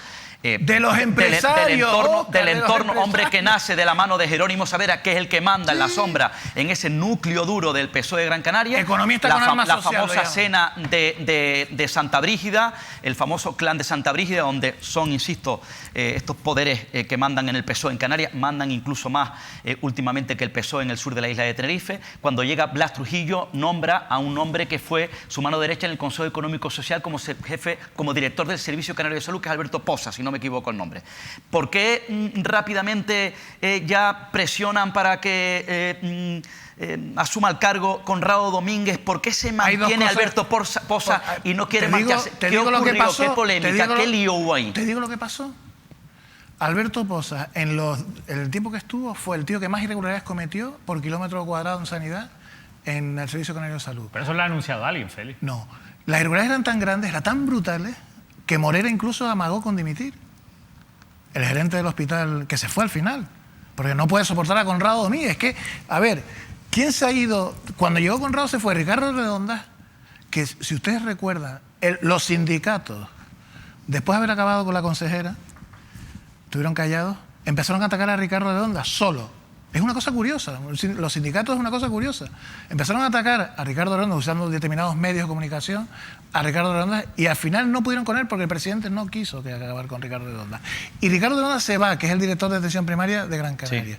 De los empresarios. Del entorno, hombre que nace de la mano de Jerónimo Saavedra, que es el que manda en la sombra en ese núcleo duro del PSOE de Gran Canaria. Economista con alma social. La famosa cena de Santa Brígida, el famoso clan de Santa Brígida, donde son, insisto, estos poderes que mandan en el PSOE en Canarias, mandan incluso más últimamente que el PSOE en el sur de la isla de Tenerife. Cuando llega Blas Trujillo, nombra a un hombre que fue su mano derecha en el Consejo Económico Social como jefe, como director del Servicio Canario de Salud, que es Alberto Poza, si no me equivoco el nombre. ¿Por qué rápidamente ya presionan para que asuma el cargo Conrado Domínguez? ¿Por qué se mantiene Alberto Poza y no quiere marcharse? ¿Qué ocurrió? ¿Qué polémica? ¿Qué lío hubo ahí? Te digo lo que pasó. Alberto Poza, en el tiempo que estuvo, fue el tío que más irregularidades cometió por kilómetro cuadrado en sanidad en el Servicio Canario de Salud. Pero eso lo ha anunciado alguien, Félix. No. Las irregularidades eran tan grandes, eran tan brutales, que Morera incluso amagó con dimitir. el gerente del hospital, que se fue al final, porque no puede soportar a Conrado Domínguez. Es que, a ver, ¿quién se ha ido? Cuando llegó Conrado se fue Ricardo Redonda, que si ustedes recuerdan, los sindicatos, después de haber acabado con la consejera, estuvieron callados, empezaron a atacar a Ricardo Redonda solo. Es una cosa curiosa, los sindicatos es una cosa curiosa. Empezaron a atacar a Ricardo Redonda usando determinados medios de comunicación, a Ricardo Redonda, y al final no pudieron con él porque el presidente no quiso que acabar con Ricardo Redonda. Y Ricardo Redonda se va, que es el director de atención primaria de Gran Canaria.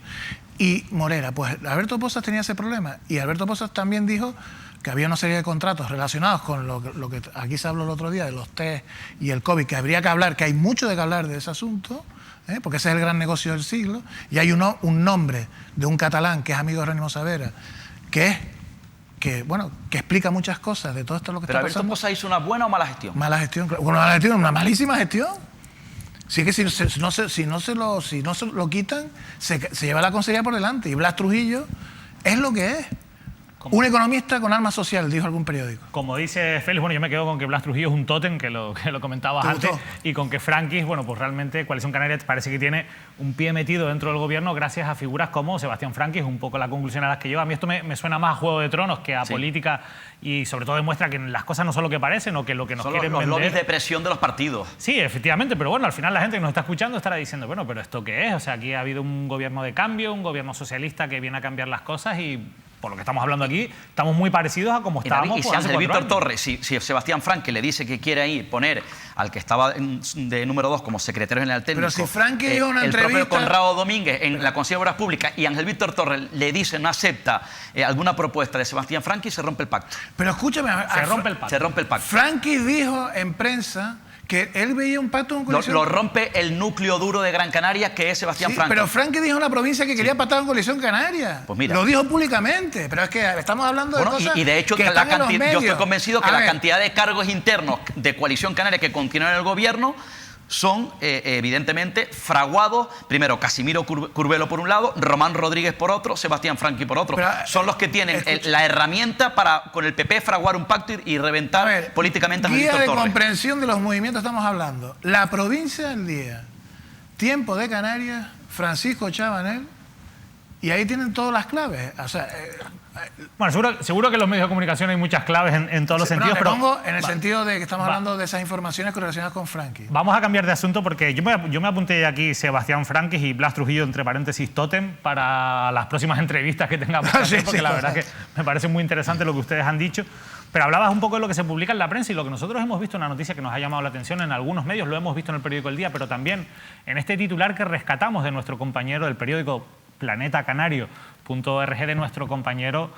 Sí. Y Morera, pues Alberto Pozas tenía ese problema, y Alberto Pozas también dijo que había una serie de contratos relacionados con lo que aquí se habló el otro día, de los test y el COVID, que habría que hablar, que hay mucho de que hablar de ese asunto, porque ese es el gran negocio del siglo, y hay un nombre de un catalán que es amigo de Jerónimo Savera, que explica muchas cosas de todo esto lo que Pero está Alberto pasando. Pozas hizo una buena o mala gestión. Mala gestión, una malísima gestión. Sí, que si no se lo quitan, se lleva la consejería por delante. Y Blas Trujillo es lo que es. Un economista con alma social, dijo algún periódico. Como dice Félix, bueno, yo me quedo con que Blas Trujillo es un tótem, que lo comentabas antes, y con que Franquis, bueno, pues realmente Coalición Canaria parece que tiene un pie metido dentro del gobierno gracias a figuras como Sebastián Franquis, un poco la conclusión a las que lleva. A mí esto me suena más a Juego de Tronos que a política, y sobre todo demuestra que las cosas no son lo que parecen o que lo que nos quieren vender. Son los lobbies de presión de los partidos. Sí, efectivamente, pero bueno, al final la gente que nos está escuchando estará diciendo, bueno, pero ¿esto qué es? O sea, aquí ha habido un gobierno de cambio, un gobierno socialista que viene a cambiar las cosas y... por lo que estamos hablando aquí, estamos muy parecidos a como estábamos y si pues, hace Ángel 4 Víctor años. Torres, si Sebastián Franqui le dice que quiere ahí poner al que estaba de número 2 como secretario general técnico, pero si Franqui dio una entrevista... el propio Conrado Domínguez en la Consejería de Obras Públicas y Ángel Víctor Torres le dice no acepta alguna propuesta de Sebastián Franqui, se rompe el pacto. Pero escúchame... Se rompe el pacto. Franqui dijo en prensa que él veía un pacto con coalición... Lo rompe el núcleo duro de Gran Canaria, que es Sebastián Franqui. Pero Franqui dijo en la provincia que quería pactar con Coalición Canaria. Pues mira. Lo dijo públicamente, pero es que estamos hablando de cosas y de hecho que están en los medios. yo estoy convencido que la cantidad de cargos internos de Coalición Canaria que continúan en el gobierno son evidentemente fraguados, primero Casimiro Curbelo por un lado, Román Rodríguez por otro, Sebastián Franqui por otro. Pero, son los que tienen la herramienta para con el PP fraguar un pacto y reventar políticamente a Ángel Víctor Torres. Guía de comprensión de los movimientos estamos hablando. La provincia del día, Tiempo de Canarias, Francisco Chabanel, y ahí tienen todas las claves. O sea, bueno, seguro que en los medios de comunicación hay muchas claves en todos los sentidos, pero... pongo en el sentido de que estamos hablando de esas informaciones relacionadas con Franqui. Vamos a cambiar de asunto porque yo me apunté aquí Sebastián Franquis y Blas Trujillo, entre paréntesis, tótem, para las próximas entrevistas que tengamos que hacer, porque la verdad es que me parece muy interesante lo que ustedes han dicho. Pero hablabas un poco de lo que se publica en la prensa y lo que nosotros hemos visto, una noticia que nos ha llamado la atención en algunos medios, lo hemos visto en el periódico El Día, pero también en este titular que rescatamos de nuestro compañero del periódico planetacanario.org, de nuestro compañero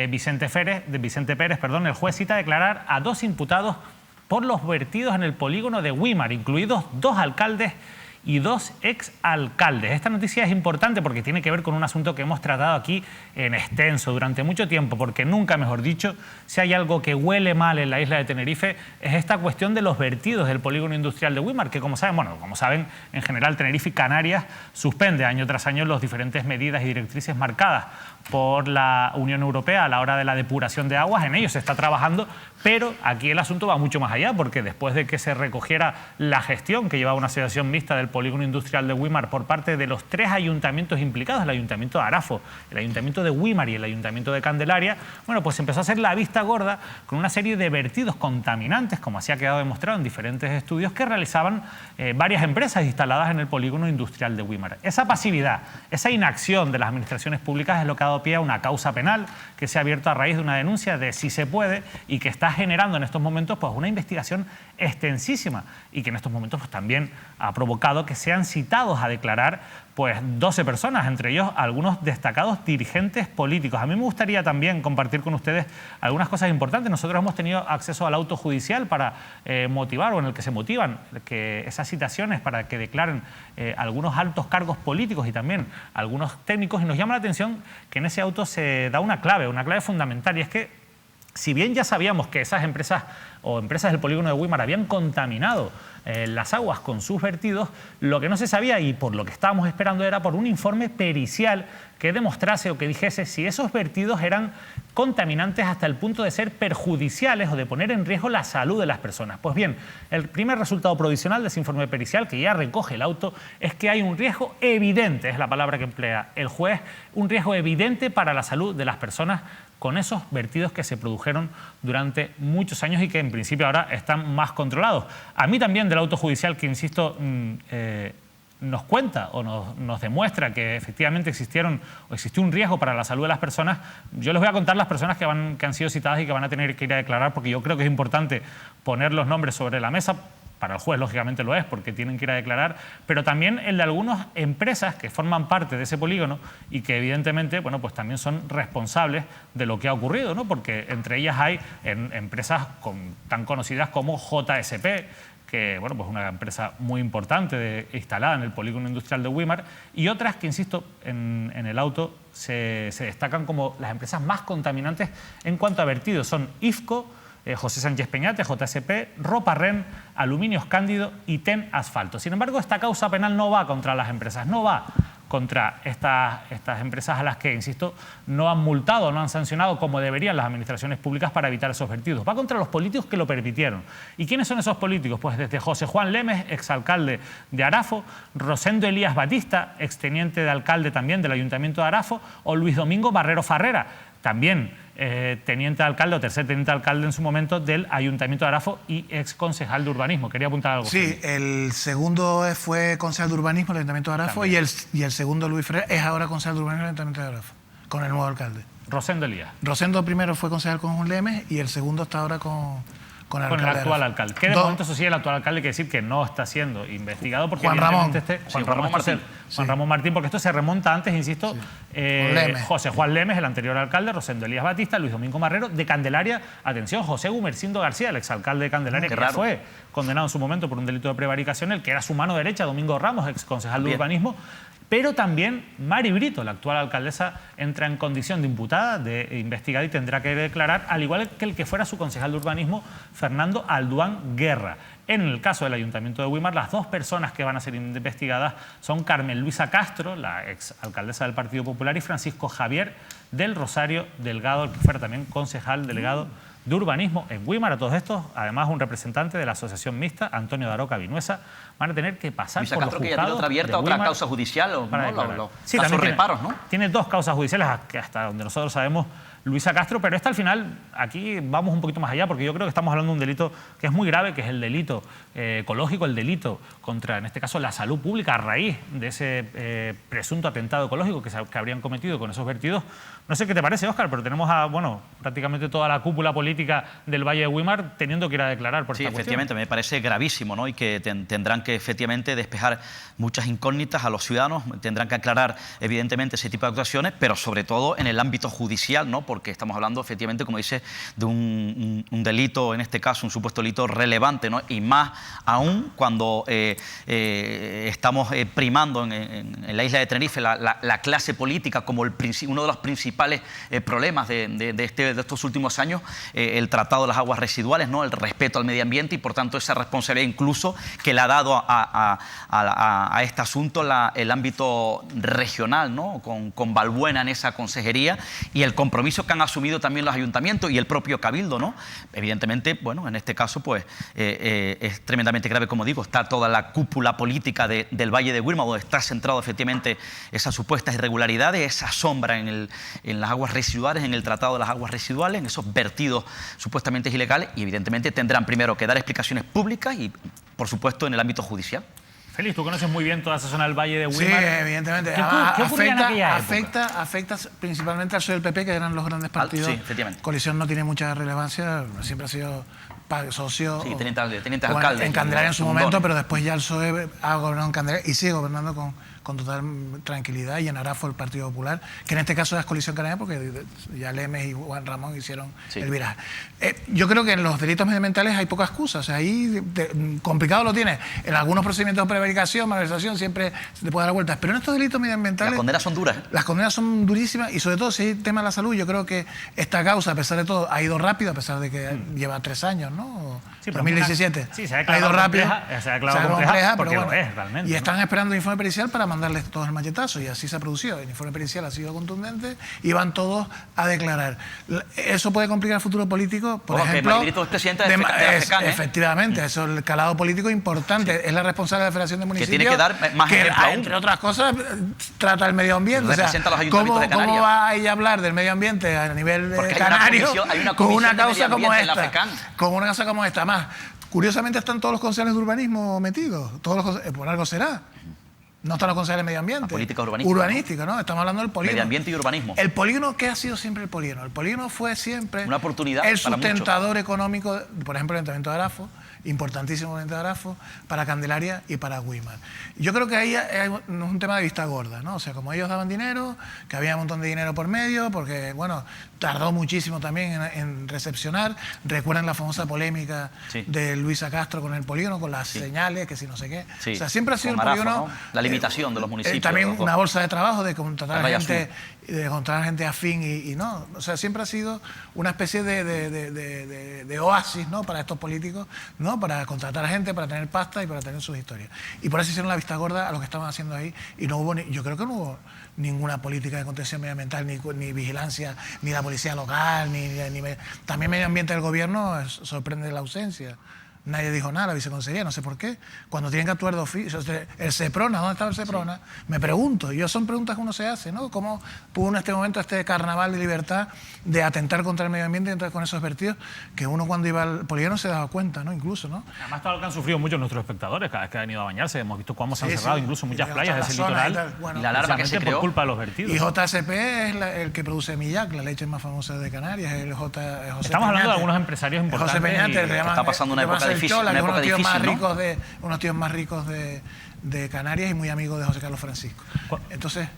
Vicente Pérez, el juez cita a declarar a 2 imputados por los vertidos en el polígono de Güímar, incluidos 2 alcaldes y 2 exalcaldes. Esta noticia es importante porque tiene que ver con un asunto que hemos tratado aquí en extenso durante mucho tiempo, porque nunca, mejor dicho, si hay algo que huele mal en la isla de Tenerife, es esta cuestión de los vertidos del polígono industrial de Güímar, que como saben, en general Tenerife y Canarias suspende año tras año las diferentes medidas y directrices marcadas por la Unión Europea a la hora de la depuración de aguas. En ello se está trabajando, pero aquí el asunto va mucho más allá, porque después de que se recogiera la gestión que llevaba una asociación mixta del polígono industrial de Güímar por parte de los 3 ayuntamientos implicados, el Ayuntamiento de Arafo, el Ayuntamiento de Güímar y el Ayuntamiento de Candelaria, bueno, pues empezó a hacer la vista gorda con una serie de vertidos contaminantes, como así ha quedado demostrado en diferentes estudios que realizaban varias empresas instaladas en el polígono industrial de Güímar. Esa pasividad, esa inacción de las administraciones públicas es lo que ha dado pie a una causa penal que se ha abierto a raíz de una denuncia de Si Se Puede y que está generando en estos momentos pues una investigación extensísima y que en estos momentos pues también ha provocado que sean citados a declarar pues 12 personas, entre ellos algunos destacados dirigentes políticos. A mí me gustaría también compartir con ustedes algunas cosas importantes. Nosotros hemos tenido acceso al auto judicial para motivar, o en el que se motivan que esas citaciones para que declaren algunos altos cargos políticos y también algunos técnicos, y nos llama la atención que en ese auto se da una clave fundamental, y es que si bien ya sabíamos que esas empresas o empresas del polígono de Güímar habían contaminado las aguas con sus vertidos, lo que no se sabía y por lo que estábamos esperando era por un informe pericial que demostrase o que dijese si esos vertidos eran contaminantes hasta el punto de ser perjudiciales o de poner en riesgo la salud de las personas. Pues bien, el primer resultado provisional de ese informe pericial que ya recoge el auto es que hay un riesgo evidente, es la palabra que emplea el juez, un riesgo evidente para la salud de las personas con esos vertidos que se produjeron durante muchos años y que en principio ahora están más controlados. A mí también del auto judicial, que insisto, nos cuenta o nos demuestra que efectivamente existió un riesgo para la salud de las personas, yo les voy a contar las personas que han sido citadas y que van a tener que ir a declarar, porque yo creo que es importante poner los nombres sobre la mesa. Para el juez, lógicamente, lo es, porque tienen que ir a declarar, pero también el de algunas empresas que forman parte de ese polígono y que, evidentemente, bueno, pues también son responsables de lo que ha ocurrido, ¿no? Porque entre ellas hay empresas tan conocidas como JSP, que, bueno, pues una empresa muy importante instalada en el polígono industrial de Güímar, y otras que, insisto, en el auto se destacan como las empresas más contaminantes en cuanto a vertidos. Son IFCO, José Sánchez Peñate, JSP, Roparren, Aluminios Cándido y TEN Asfalto. Sin embargo, esta causa penal no va contra las empresas, no va contra estas empresas a las que, insisto, no han multado, no han sancionado como deberían las administraciones públicas para evitar esos vertidos. Va contra los políticos que lo permitieron. ¿Y quiénes son esos políticos? Pues desde José Juan Lemes, exalcalde de Arafo, Rosendo Elías Batista, exteniente de alcalde también del Ayuntamiento de Arafo, o Luis Domingo Barrero Farrera, también teniente de alcalde o tercer teniente de alcalde en su momento del Ayuntamiento de Arafo y ex concejal de urbanismo. Quería apuntar algo. Sí, el segundo fue concejal de urbanismo del Ayuntamiento de Arafo y el segundo, Luis Ferrer, es ahora concejal de urbanismo del Ayuntamiento de Arafo, con el nuevo alcalde. Rosendo Elías. Rosendo primero fue concejal con Juan Lemes y el segundo está ahora con el actual alcalde. Que de momento, eso sí, el actual alcalde quiere decir que no está siendo investigado porque Juan Ramón Martín. Juan Ramón Martín, porque esto se remonta antes, insisto, José Juan Lemes, el anterior alcalde, Rosendo Elías Batista, Luis Domingo Marrero, de Candelaria, atención, José Gumersindo García, el exalcalde de Candelaria, que fue condenado en su momento por un delito de prevaricación, el que era su mano derecha, Domingo Ramos, ex concejal de urbanismo. Pero también Mari Brito, la actual alcaldesa, entra en condición de imputada, de investigada y tendrá que declarar, al igual que el que fuera su concejal de urbanismo, Fernando Alduán Guerra. En el caso del Ayuntamiento de Güímar, las dos personas que van a ser investigadas son Carmen Luisa Castro, la ex alcaldesa del Partido Popular, y Francisco Javier del Rosario Delgado, el que fuera también concejal delegado de urbanismo en Güímar. A todos estos, además, un representante de la asociación mixta, Antonio Daroca Vinuesa, van a tener que pasar Luisa por Castro, los que ya tiene otra abierta, otra causa judicial, o para ¿no? Sí, casos reparos, ¿no? Tiene dos causas judiciales, que hasta donde nosotros sabemos, Luisa Castro, pero esta al final, aquí vamos un poquito más allá, porque yo creo que estamos hablando de un delito que es muy grave, que es el delito ecológico, el delito contra, en este caso, la salud pública a raíz de ese presunto atentado ecológico que habrían cometido con esos vertidos. No sé qué te parece, Óscar, pero tenemos a, bueno, prácticamente toda la cúpula política del Valle de Güímar teniendo que ir a declarar por esta cuestión. Sí, efectivamente, me parece gravísimo, ¿no? Y que tendrán que, efectivamente, despejar muchas incógnitas a los ciudadanos, tendrán que aclarar, evidentemente, ese tipo de actuaciones, pero sobre todo en el ámbito judicial, ¿no? Porque estamos hablando, efectivamente, como dice, de un delito, en este caso, un supuesto delito relevante, ¿no? Y más aún cuando estamos primando en la isla de Tenerife la clase política como uno de los principales problemas de estos últimos años, el tratado de las aguas residuales, ¿no? El respeto al medio ambiente y, por tanto, esa responsabilidad incluso que le ha dado a este asunto el ámbito regional, ¿no? Con Balbuena en esa consejería, y el compromiso que han asumido también los ayuntamientos y el propio Cabildo, ¿no? Evidentemente, bueno, en este caso, pues es tremendamente grave, como digo, está toda la cúpula política del Valle de Güímar, donde está centrado efectivamente esas supuestas irregularidades, esa sombra en las aguas residuales, en el tratado de las aguas residuales, en esos vertidos supuestamente ilegales, y evidentemente tendrán primero que dar explicaciones públicas y, por supuesto, en el ámbito judicial. Félix, tú conoces muy bien toda esa zona del Valle de Güímar. Sí, evidentemente. ¿Qué ocurría en aquella época? Afecta principalmente al PSOE y el PP, que eran los grandes partidos. Sí, efectivamente. Coalición no tiene mucha relevancia, siempre ha sido socio. Sí, teniente alcalde. En Candelaria en su momento, pero después ya el PSOE ha gobernado en Candelaria y sigue gobernando con total tranquilidad, y en Arafo el Partido Popular, que en este caso es Coalición Canaria, porque ya Lemes y Juan Ramón hicieron el viraje. Yo creo que en los delitos medioambientales hay poca excusa, o sea, ahí complicado lo tiene. En algunos procedimientos de prevaricación, malversación, siempre se te puede dar vueltas, pero en estos delitos medioambientales... Las condenas son duras. Las condenas son durísimas, y sobre todo si hay tema de la salud, yo creo que esta causa, a pesar de todo, ha ido rápido, a pesar de que lleva 3 años, ¿no? Sí, 2017. Sí, se ha declarado rápido. compleja, porque pero bueno, lo es realmente. Y están esperando informe pericial para mandarles todos el machetazo, y así se ha producido. El informe pericial ha sido contundente y van todos a declarar. Eso puede complicar el futuro político, por ejemplo... Que es presidente de la FECAN, efectivamente, eso es el calado político importante. Sí. Es la responsable de la Federación de Municipios. Que tiene que dar más ejemplo aún. Entre otras cosas, trata el medio ambiente. Representa a los ayuntamientos de Canarias. ¿Cómo va a ella a hablar del medio ambiente a nivel canario con una causa como esta? Con una causa como esta. Más, curiosamente están todos los concejales de urbanismo metidos. Por algo será. No están los concejales de medio ambiente. Política urbanística. ¿no? Estamos hablando del polígono. Medio ambiente y urbanismo. El polígono, ¿qué ha sido siempre el polígono? El polígono fue siempre una oportunidad el sustentador económico, por ejemplo, el Ayuntamiento de Arafo, importantísimo el Ayuntamiento de Arafo, para Candelaria y para Güímar. Yo creo que ahí es un tema de vista gorda, ¿no? O sea, como ellos daban dinero, que había un montón de dinero por medio, porque, bueno, tardó muchísimo también en recepcionar. Recuerdan la famosa polémica de Luisa Castro con el polígono, con las señales, que si no sé qué. Sí. O sea, siempre ha sido el Arafo, polígono... ¿no? La limitación de los municipios. También una bolsa de trabajo de contratar gente afín y no. O sea, siempre ha sido una especie de oasis, ¿no? Para estos políticos, ¿no? Para contratar a gente, para tener pasta y para tener sus historias. Y por eso hicieron la vista gorda a lo que estaban haciendo ahí, y no hubo yo creo que no hubo ninguna política de contención medioambiental, ni vigilancia, ni la policía local, también medio ambiente del gobierno sorprende la ausencia. Nadie dijo nada, la viceconsejería, no sé por qué. Cuando tienen que actuar de oficio, el Seprona, ¿dónde estaba el Seprona? Sí. Me pregunto, y son preguntas que uno se hace, ¿no? ¿Cómo pudo en este momento este carnaval de libertad de atentar contra el medio ambiente y entrar con esos vertidos que uno cuando iba al polígono se daba cuenta, ¿no? Incluso, ¿no? Además, todo lo que han sufrido muchos nuestros espectadores cada vez que han ido a bañarse. Hemos visto cómo se han cerrado incluso muchas playas de ese litoral. Y la alarma que se creó por culpa de los vertidos. Y JSP es el que produce Millac, la leche más famosa de Canarias. José Estamos hablando de algunos empresarios importantes. José Peñate, está pasando una época difícil. Unos tíos más ricos de Canarias y muy amigos de José Carlos Francisco. Entonces,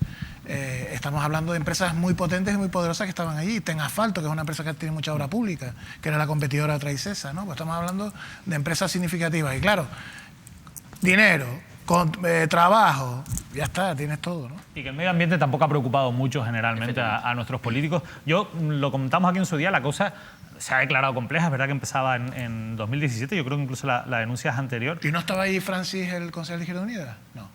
estamos hablando de empresas muy potentes y muy poderosas que estaban allí. Ten Asfalto, que es una empresa que tiene mucha obra pública, que era la competidora de Traicesa, ¿no? Pues estamos hablando de empresas significativas. Y claro, dinero, trabajo, ya está, tienes todo, ¿no? Y que el medio ambiente tampoco ha preocupado mucho generalmente a nuestros políticos. Yo lo comentamos aquí en su día, la cosa se ha declarado compleja, es verdad que empezaba en 2017, yo creo que incluso la denuncia es anterior. ¿Y no estaba ahí Francis, el concejal de Izquierda Unida? No.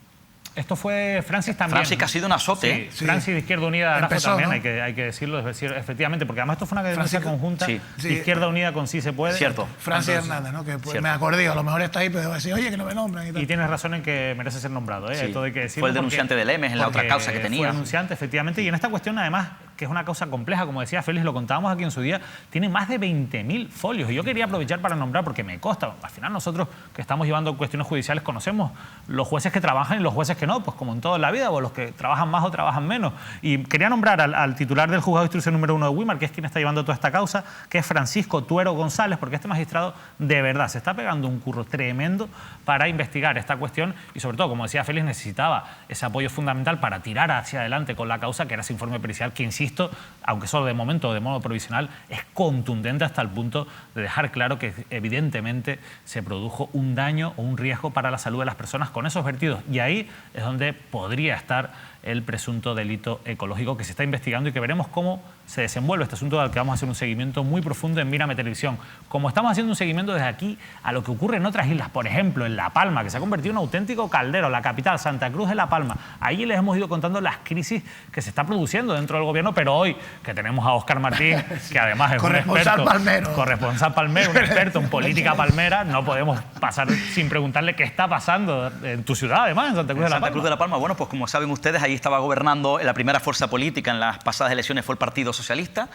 Esto fue Francis también. Francis, que ha sido un azote. Sí, Francis de Izquierda Unida empezó, también, ¿no? hay que decirlo, efectivamente, porque además esto fue una denuncia conjunta. Sí. Izquierda Unida con Sí se puede. Cierto. Francis Hernández, ¿no? Que pues, me acordé, a lo mejor está ahí, pero decir, oye, que no me nombran. Y tienes razón en que merece ser nombrado, ¿eh? Sí. Esto hay que decirlo. Fue el denunciante del EMES en la otra causa que tenía. Fue denunciante, efectivamente, y en esta cuestión, además, que es una causa compleja, como decía Félix, lo contábamos aquí en su día, tiene más de 20.000 folios. Y yo quería aprovechar para nombrar, porque me consta, al final nosotros que estamos llevando cuestiones judiciales conocemos los jueces que trabajan y los jueces que no, pues como en toda la vida, o los que trabajan más o trabajan menos. Y quería nombrar al titular del juzgado de instrucción número 1 de Güímar, que es quien está llevando toda esta causa, que es Francisco Tuero González, porque este magistrado de verdad se está pegando un curro tremendo para investigar esta cuestión y sobre todo, como decía Félix, necesitaba ese apoyo fundamental para tirar hacia adelante con la causa, que era ese informe pericial que, insisto, aunque solo de momento, de modo provisional, es contundente hasta el punto de dejar claro que evidentemente se produjo un daño o un riesgo para la salud de las personas con esos vertidos. Y ahí es donde podría estar el presunto delito ecológico que se está investigando y que veremos cómo se desenvuelve este asunto, al que vamos a hacer un seguimiento muy profundo en Mírame Televisión. Como estamos haciendo un seguimiento desde aquí a lo que ocurre en otras islas, por ejemplo, en La Palma, que se ha convertido en un auténtico caldero, la capital, Santa Cruz de La Palma. Ahí les hemos ido contando las crisis que se está produciendo dentro del gobierno, pero hoy, que tenemos a Óscar Martín, que además es un experto, corresponsal palmero, un experto en política palmera, no podemos pasar sin preguntarle qué está pasando en tu ciudad, además, en Santa Cruz de La Palma. Santa Cruz de La Palma, bueno, pues como saben ustedes, ahí estaba gobernando la primera fuerza política en las pasadas elecciones, fue el Partido Socialista.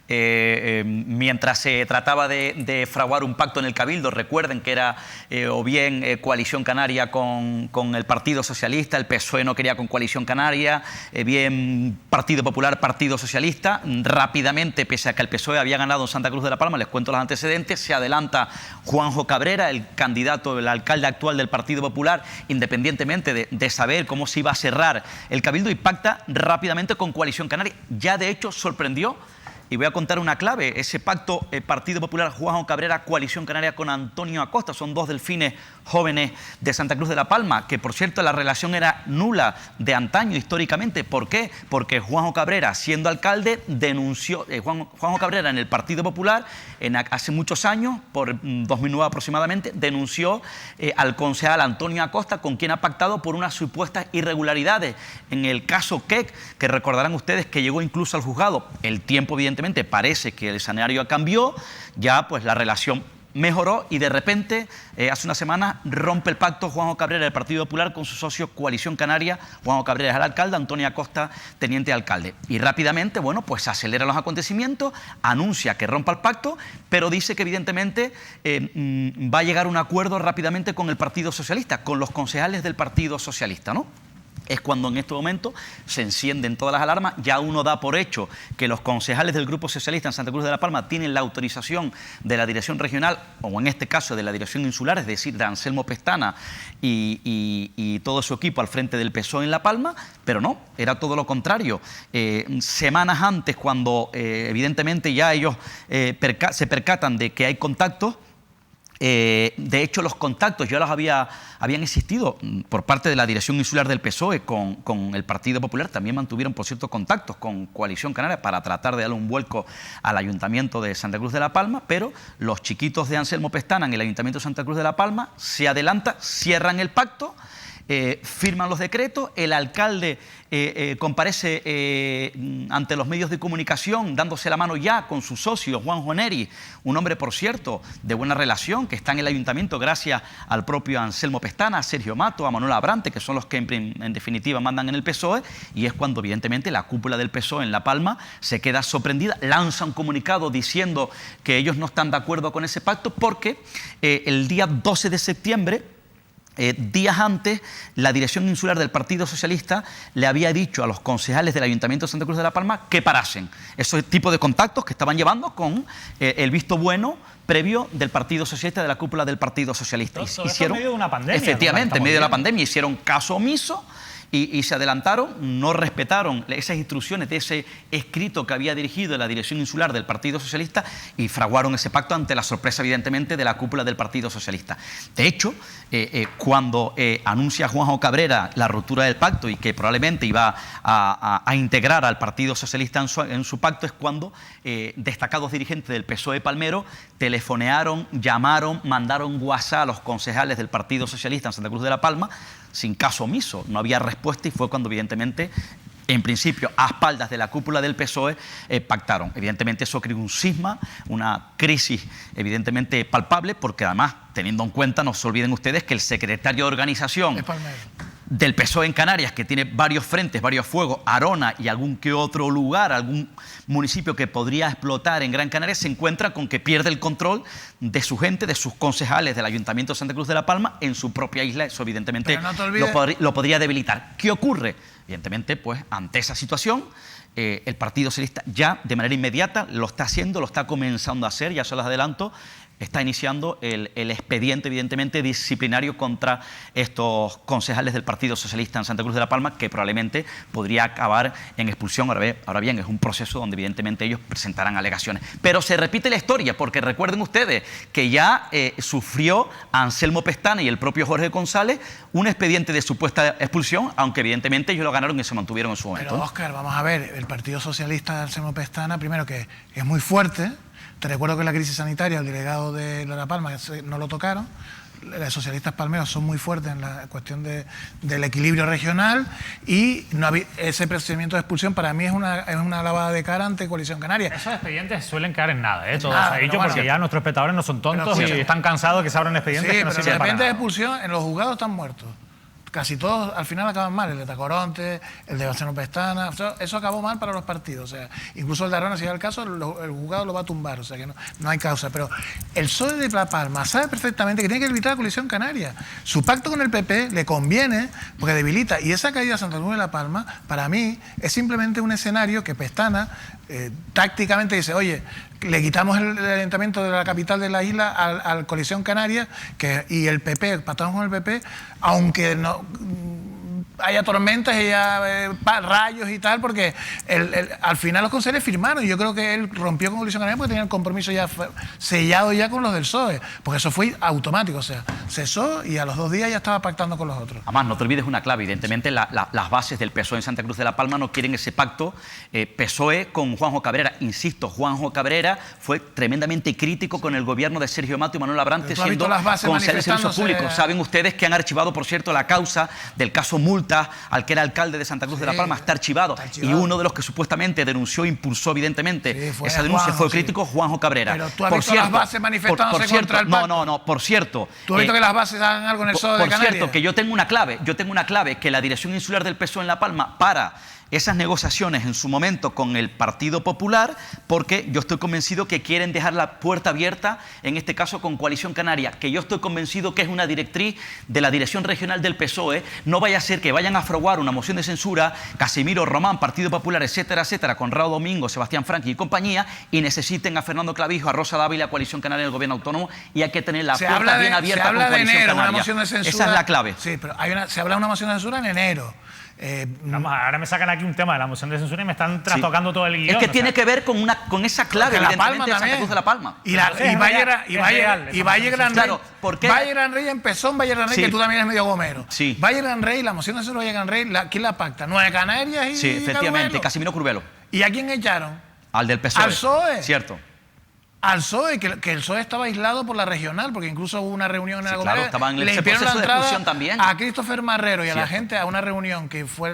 Mientras se trataba de fraguar un pacto en el Cabildo, recuerden que era o bien Coalición Canaria con el Partido Socialista, el PSOE no quería con Coalición Canaria, bien Partido Popular, Partido Socialista. Rápidamente, pese a que el PSOE había ganado en Santa Cruz de La Palma, les cuento los antecedentes, se adelanta Juanjo Cabrera, el candidato, el alcalde actual del Partido Popular, independientemente de saber cómo se iba a cerrar el Cabildo, y pacta rápidamente con Coalición Canaria. Ya de hecho sorprendió y voy a contar una clave. Ese pacto Partido Popular Juanjo Cabrera, Coalición Canaria con Antonio Acosta, son dos delfines jóvenes de Santa Cruz de la Palma, que por cierto la relación era nula de antaño históricamente. ¿Por qué? Porque Juanjo Cabrera, siendo alcalde, denunció, Juanjo Cabrera en el Partido Popular, hace muchos años, por 2009 aproximadamente, denunció al concejal Antonio Acosta, con quien ha pactado por unas supuestas irregularidades en el caso Keck, que recordarán ustedes que llegó incluso al juzgado. El tiempo, evidentemente, parece que el escenario cambió, ya pues la relación mejoró y de repente, hace una semana, rompe el pacto Juanjo Cabrera del Partido Popular con su socio Coalición Canaria. Juanjo Cabrera es el alcalde, Antonio Acosta, teniente alcalde. Y rápidamente, bueno, pues acelera los acontecimientos, anuncia que rompa el pacto, pero dice que evidentemente va a llegar a un acuerdo rápidamente con el Partido Socialista, con los concejales del Partido Socialista, ¿no? Es cuando en este momento se encienden todas las alarmas. Ya uno da por hecho que los concejales del Grupo Socialista en Santa Cruz de la Palma tienen la autorización de la dirección regional, o en este caso de la dirección insular, es decir, de Anselmo Pestana y todo su equipo al frente del PSOE en La Palma, pero no, era todo lo contrario. Semanas antes, cuando evidentemente ya ellos se percatan de que hay contactos, de hecho, los contactos ya habían existido por parte de la dirección insular del PSOE con el Partido Popular. También mantuvieron, por cierto, contactos con Coalición Canaria para tratar de darle un vuelco al Ayuntamiento de Santa Cruz de la Palma, pero los chiquitos de Anselmo Pestana en el Ayuntamiento de Santa Cruz de la Palma se adelantan, cierran el pacto, firman los decretos, el alcalde comparece ante los medios de comunicación dándose la mano ya con su socio Juanjo Neri, un hombre, por cierto, de buena relación, que está en el ayuntamiento gracias al propio Anselmo Pestana, a Sergio Mato, a Manuel Abrante, que son los que en definitiva mandan en el PSOE, y es cuando evidentemente la cúpula del PSOE en La Palma se queda sorprendida, lanza un comunicado diciendo que ellos no están de acuerdo con ese pacto porque el día 12 de septiembre, días antes, la dirección insular del Partido Socialista le había dicho a los concejales del Ayuntamiento de Santa Cruz de la Palma que parasen esos tipos de contactos que estaban llevando con el visto bueno previo del Partido Socialista, de la cúpula del Partido Socialista. Todo hicieron, en medio de una pandemia. Efectivamente, en medio de la pandemia hicieron caso omiso y se adelantaron, no respetaron esas instrucciones de ese escrito que había dirigido la dirección insular del Partido Socialista y fraguaron ese pacto ante la sorpresa, evidentemente, de la cúpula del Partido Socialista. De hecho, cuando anuncia Juanjo Cabrera la ruptura del pacto y que probablemente iba a integrar al Partido Socialista en su pacto, es cuando destacados dirigentes del PSOE palmero telefonearon, llamaron, mandaron WhatsApp a los concejales del Partido Socialista en Santa Cruz de la Palma, sin caso omiso. No había respuesta y fue cuando evidentemente, en principio, a espaldas de la cúpula del PSOE, pactaron. Evidentemente eso creó un cisma, una crisis evidentemente palpable, porque además, teniendo en cuenta, no se olviden ustedes que el secretario de organización del PSOE en Canarias, que tiene varios frentes, varios fuegos, Arona y algún que otro lugar, algún municipio que podría explotar en Gran Canaria, se encuentra con que pierde el control de su gente, de sus concejales del Ayuntamiento de Santa Cruz de la Palma en su propia isla. Eso evidentemente lo podría debilitar. ¿Qué ocurre? Evidentemente, pues ante esa situación, el Partido Socialista ya de manera inmediata lo está haciendo, lo está comenzando a hacer, ya se los adelanto, está iniciando el expediente, evidentemente, disciplinario contra estos concejales del Partido Socialista en Santa Cruz de la Palma, que probablemente podría acabar en expulsión. Ahora bien, es un proceso donde evidentemente ellos presentarán alegaciones. Pero se repite la historia, porque recuerden ustedes que ya sufrió Anselmo Pestana y el propio Jorge González un expediente de supuesta expulsión, aunque evidentemente ellos lo ganaron y se mantuvieron en su momento. Pero, Óscar, vamos a ver, el Partido Socialista de Anselmo Pestana, primero que es muy fuerte. Te recuerdo que en la crisis sanitaria el delegado de La Palma no lo tocaron. Los socialistas palmeros son muy fuertes en la cuestión del equilibrio regional y no ese procedimiento de expulsión para mí es una lavada de cara ante Coalición Canaria. Esos expedientes suelen caer en nada, todos porque ya nuestros espectadores no son tontos y están cansados de que se abran expedientes que no sirven para nada. Sí, pero de repente de expulsión, en los juzgados están muertos. Casi todos al final acaban mal, el de Tacoronte, el de Anselmo Pestana, eso acabó mal para los partidos, o sea, incluso el de Arona, si es el caso, el juzgado lo va a tumbar, o sea que no hay causa, pero el PSOE de La Palma sabe perfectamente que tiene que evitar la Coalición Canaria, su pacto con el PP le conviene porque debilita, y esa caída de Santa Cruz de La Palma, para mí, es simplemente un escenario que Pestana tácticamente dice, oye, le quitamos el ayuntamiento de la capital de la isla al Coalición Canaria y el PP, pactamos con el PP, aunque no haya tormentas y haya rayos y tal, porque al final los concejales firmaron, y yo creo que él rompió con Coalición Canaria porque tenía el compromiso ya sellado ya con los del PSOE, porque eso fue automático, o sea, cesó y a los 2 días ya estaba pactando con los otros. Además, no te olvides una clave, evidentemente las bases del PSOE en Santa Cruz de la Palma no quieren ese pacto PSOE con Juanjo Cabrera. Insisto, Juanjo Cabrera fue tremendamente crítico con el gobierno de Sergio Mato y Manuel Abrante siendo concejal de servicios públicos. Saben ustedes que han archivado, por cierto, la causa del caso Multas al que era alcalde de Santa Cruz de la Palma, está archivado. Y uno de los que supuestamente denunció, impulsó evidentemente esa denuncia fue crítico, Juanjo Cabrera. Pero tú has visto las bases manifestándose contra el pacto. No, por cierto. ¿Tú has visto que las bases hagan algo en el PSOE de Canarias? Por cierto, que yo tengo una clave, que la dirección insular del PSOE en La Palma para esas negociaciones en su momento con el Partido Popular, porque yo estoy convencido que quieren dejar la puerta abierta, en este caso con Coalición Canaria, que yo estoy convencido que es una directriz de la dirección regional del PSOE. No vaya a ser que vayan a fraguar una moción de censura, Casimiro, Román, Partido Popular, etcétera, etcétera, Conrado Domingo, Sebastián Franqui y compañía, y necesiten a Fernando Clavijo, a Rosa Dávila, Coalición Canaria del Gobierno Autónomo, y hay que tener la puerta bien abierta con Coalición Canaria. Una moción de censura. Esa es la clave. Sí, pero se habla de una moción de censura en enero. Vamos, ahora me sacan aquí un tema de la moción de censura y me están trastocando todo el guión. Es que tiene que ver con esa clave, evidentemente, de Santa Cruz de la Palma. Y Valle Gran Rey. Claro, ¿por qué? Valle Gran Rey empezó en Valle Gran Rey, que tú también eres medio gomero. Sí. Valle Gran Rey, la moción de censura de Valle Gran Rey, ¿quién la pacta? Nueva Canarias y Sí, efectivamente, Caruelo. Casimiro Curvelo. ¿Y a quién echaron? Al del PSOE. Al PSOE. Cierto. Al PSOE, que el PSOE estaba aislado por la regional, porque incluso hubo una reunión en la claro, Gomera, estaba en le ese impidieron proceso la de entrada expulsión también. a Christopher Marrero y a la Cierto. gente a una reunión que fue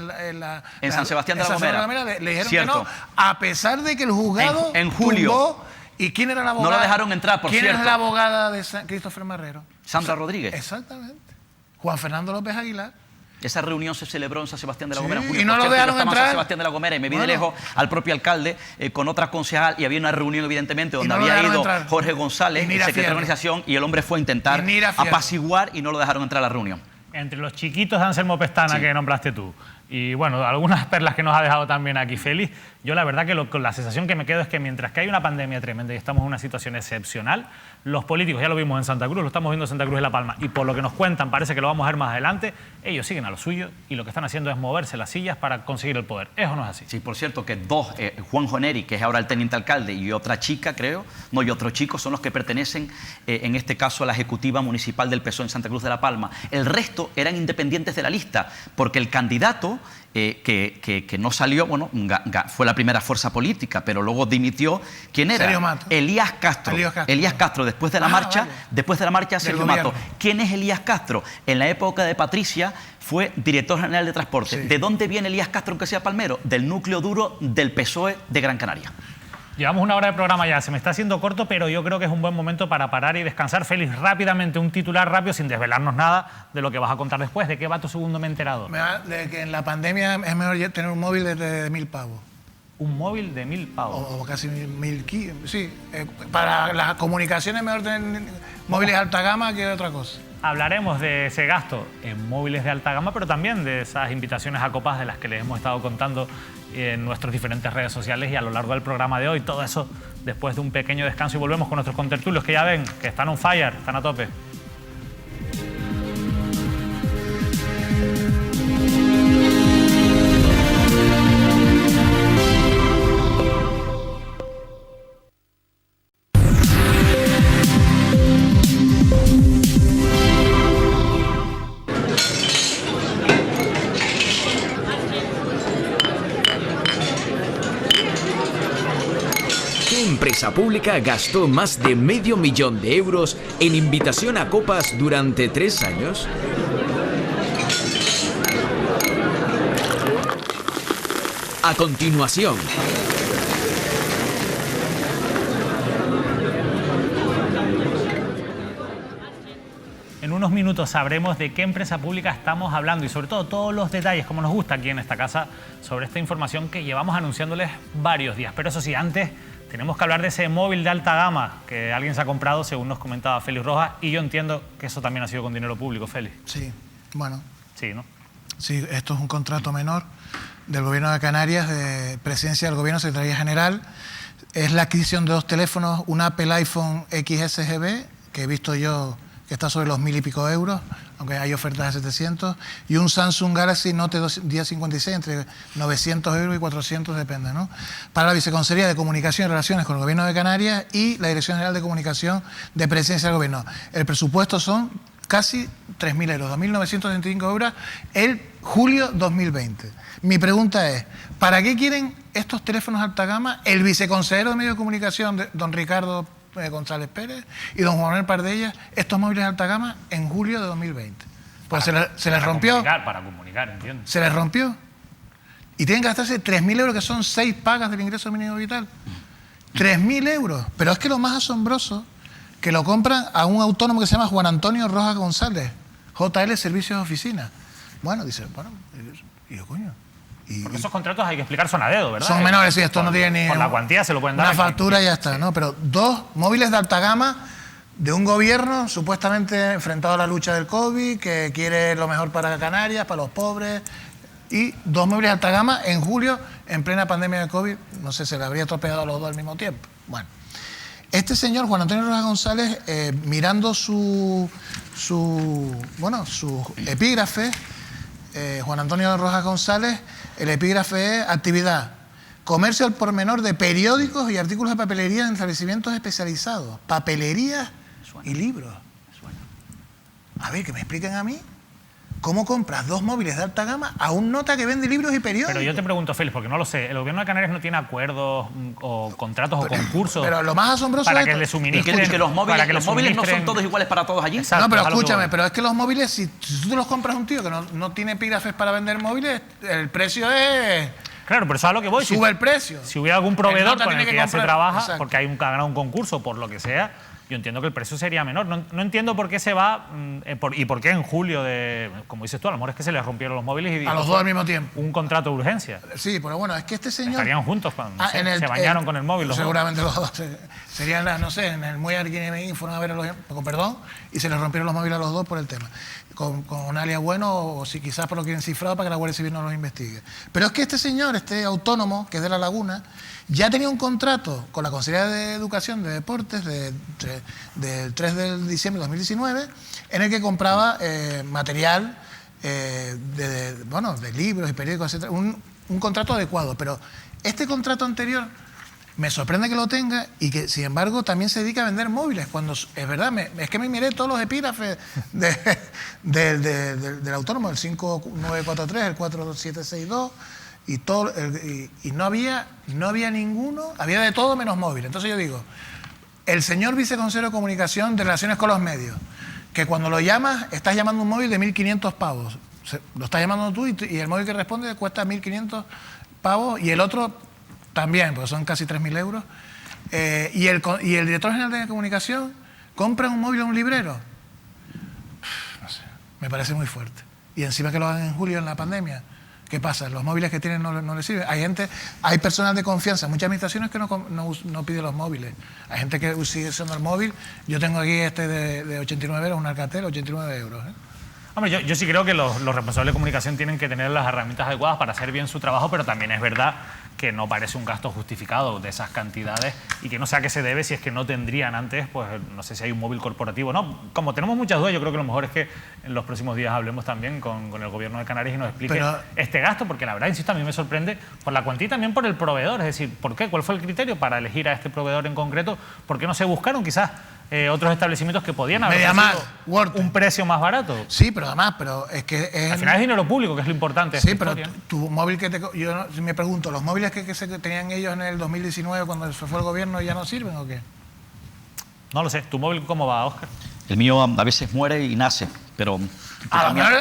en San Sebastián de la Gomera. Le dijeron Cierto. que no, a pesar de que el juzgado En julio. tumbó. ¿Y quién era la abogada? No la dejaron entrar, por ¿Quién cierto. es la abogada de Christopher Marrero? Sandra Rodríguez. Exactamente. Juan Fernando López Aguilar. Esa reunión se celebró en San Sebastián de la Sí, Gomera en junio. y no Por lo cierto, dejaron yo estaba en entrar. San Sebastián de la Gomera y me vi de lejos al propio alcalde con otra concejal y había una reunión, evidentemente, donde no lo había dejaron ido entrar. Jorge González, Y el Nira secretario de Fierro. organización, y el hombre fue a intentar Y Nira Fierro. apaciguar y no lo dejaron entrar a la reunión. Entre los chiquitos de Anselmo Pestana Sí. que nombraste tú y bueno, algunas perlas que nos ha dejado también aquí Félix, yo la verdad que con la sensación que me quedo es que mientras que hay una pandemia tremenda y estamos en una situación excepcional, los políticos, ya lo vimos en Santa Cruz, lo estamos viendo en Santa Cruz de la Palma, y por lo que nos cuentan, parece que lo vamos a ver más adelante, ellos siguen a lo suyo y lo que están haciendo es moverse las sillas para conseguir el poder. ¿Eso no es así? Sí, por cierto, que dos, Juan Joneri, que es ahora el teniente alcalde, y otra chica, creo, no, y otro chico, son los que pertenecen, en este caso, a la ejecutiva municipal del PSOE en Santa Cruz de la Palma. El resto eran independientes de la lista, porque el candidato que no salió, bueno, fue la primera fuerza política, pero luego dimitió. ¿Quién era? Sergio Mato. Elías Castro. Elías Castro, después de la marcha, vale. después de la marcha, Sergio Mato. ¿Quién es Elías Castro? En la época de Patricia fue director general de transporte. Sí. ¿De dónde viene Elías Castro, aunque sea palmero? Del núcleo duro del PSOE de Gran Canaria. Llevamos una hora de programa ya, se me está haciendo corto, pero yo creo que es un buen momento para parar y descansar. Félix, rápidamente, un titular rápido, sin desvelarnos nada de lo que vas a contar después. ¿De qué va tu segundo me he enterado? De que en la pandemia es mejor ya tener un móvil de 1.000 pavos. Un móvil de 1.000 pavos. O casi 1.000. Sí, para las comunicaciones es mejor tener móviles de alta gama que otra cosa. Hablaremos de ese gasto en móviles de alta gama, pero también de esas invitaciones a copas de las que les hemos estado contando en nuestras diferentes redes sociales y a lo largo del programa de hoy. Todo eso después de un pequeño descanso y volvemos con nuestros contertulios que ya ven que están on fire, están a tope. ¿Qué empresa pública gastó más de $500 000 en invitación a copas durante 3 años? A continuación. En unos minutos sabremos de qué empresa pública estamos hablando y sobre todo todos los detalles, como nos gusta aquí en esta casa, sobre esta información que llevamos anunciándoles varios días. Pero eso sí, antes tenemos que hablar de ese móvil de alta gama que alguien se ha comprado, según nos comentaba Félix Rojas, y yo entiendo que eso también ha sido con dinero público, Félix. Sí, bueno. Sí, ¿no? Sí, esto es un contrato menor del Gobierno de Canarias, de Presidencia del Gobierno, Secretaría General. Es la adquisición de 2 teléfonos, un Apple iPhone XSGB, que he visto yo que está sobre los 1000 y pico euros, aunque hay ofertas de 700, y un Samsung Galaxy Note 1056 entre 900 euros y 400, depende, ¿no? Para la Viceconsejería de Comunicación y Relaciones con el Gobierno de Canarias y la Dirección General de Comunicación de Presidencia del Gobierno. El presupuesto son casi 3.000 euros, 2.935 euros el julio 2020. Mi pregunta es, ¿para qué quieren estos teléfonos alta gama el viceconsejero de Medios de Comunicación, don Ricardo González Pérez, y don Juan Manuel Pardella, estos móviles de alta gama en julio de 2020? Pues se les rompió. Para comunicar, entiendo. Se les rompió. Y tienen que gastarse 3.000 euros, que son 6 pagas del ingreso mínimo vital. 3.000 euros. Pero es que lo más asombroso, que lo compran a un autónomo que se llama Juan Antonio Rojas González, JL Servicios de Oficina. Bueno, dice, bueno, y yo, coño. Porque esos contratos hay que explicar, son a dedo, ¿verdad? Son menores, sí, esto no tiene ni... Por la cuantía se lo pueden dar. Una factura y ya está, ¿no? Pero 2 móviles de alta gama de un gobierno supuestamente enfrentado a la lucha del COVID, que quiere lo mejor para Canarias, para los pobres, y 2 móviles de alta gama en julio, en plena pandemia de COVID. No sé, se le habría tropeado a los dos al mismo tiempo. Bueno, este señor, Juan Antonio Rojas González, mirando su epígrafe, Juan Antonio Rojas González, el epígrafe es actividad, comercio al por menor de periódicos y artículos de papelería en establecimientos especializados, papelería y libros. A ver, que me expliquen a mí cómo compras 2 móviles de alta gama a un nota que vende libros y periódicos. Pero yo te pregunto, Félix, porque no lo sé, ¿el gobierno de Canarias no tiene acuerdos o contratos o concursos pero lo más asombroso para es que esto, le suministren? Y que los móviles no son todos iguales para todos allí. Exacto, no, pero es a lo que escúchame, voy. pero es que los móviles, si tú te los compras a un tío que no tiene epígrafes para vender móviles, el precio es... Claro, pero eso es a lo que voy. Sube el precio. Si hubiera algún El proveedor nota con el tiene que que ya se comprar- trabaja, Exacto. porque ha ganado un concurso, por lo que sea, yo entiendo que el precio sería menor. No entiendo por qué se va y por qué en julio como dices tú, a lo mejor es que se les rompieron los móviles y A los dos al mismo tiempo. un contrato de urgencia. Sí, pero bueno, es que este señor... Estarían juntos cuando Ah, se bañaron con el móvil. Los dos. Seguramente los dos. Serían, no sé, en el muelle alguien fueron a ver a los... Con perdón, y se les rompieron los móviles a los dos por el tema. Con un alias bueno, o si quizás por lo quieren cifrado para que la Guardia Civil no los investigue. Pero es que este señor, este autónomo, que es de La Laguna, ya tenía un contrato con la Consejería de Educación de Deportes del 3 de diciembre de 2019, en el que compraba material de libros y periódicos, etc. Un contrato adecuado. Pero este contrato anterior me sorprende que lo tenga y que, sin embargo, también se dedica a vender móviles. Cuando es verdad, es que me miré todos los epígrafes del autónomo, el 5943, el 4762, y todo, y no había ninguno, había de todo menos móvil. Entonces yo digo, el señor viceconsejero de Comunicación de Relaciones con los Medios, que cuando lo llamas, estás llamando un móvil de 1.500 pavos. Lo estás llamando tú y el móvil que responde cuesta 1.500 pavos y el otro también, porque son casi 3.000 euros. Y el director general de comunicación compra un móvil a un librero. No sé, me parece muy fuerte. Y encima que lo hagan en julio en la pandemia. ¿Qué pasa? Los móviles que tienen no les sirven. Hay personal de confianza, muchas administraciones que no piden los móviles. Hay gente que sigue usando el móvil. Yo tengo aquí este de 89 euros, un Alcatel, 89 euros. Hombre, yo sí creo que los responsables de comunicación tienen que tener las herramientas adecuadas para hacer bien su trabajo, pero también es verdad que no parece un gasto justificado de esas cantidades y que no sé a qué se debe si es que no tendrían antes, pues no sé si hay un móvil corporativo. No, como tenemos muchas dudas, yo creo que lo mejor es que en los próximos días hablemos también con el gobierno de Canarias y nos explique este gasto, porque la verdad, insisto, a mí me sorprende por la cuantía y también por el proveedor. Es decir, ¿por qué? ¿Cuál fue el criterio para elegir a este proveedor en concreto? ¿Por qué no se buscaron quizás otros establecimientos que podían haber un precio más barato? Sí, pero además, es que... Al final es dinero público, que es lo importante. Sí, pero tu móvil yo me pregunto, ¿los móviles que tenían ellos en el 2019 cuando se fue el gobierno ya no sirven o qué? No lo sé. ¿Tu móvil cómo va, Óscar? El mío a veces muere y nace, pero... A lo mejor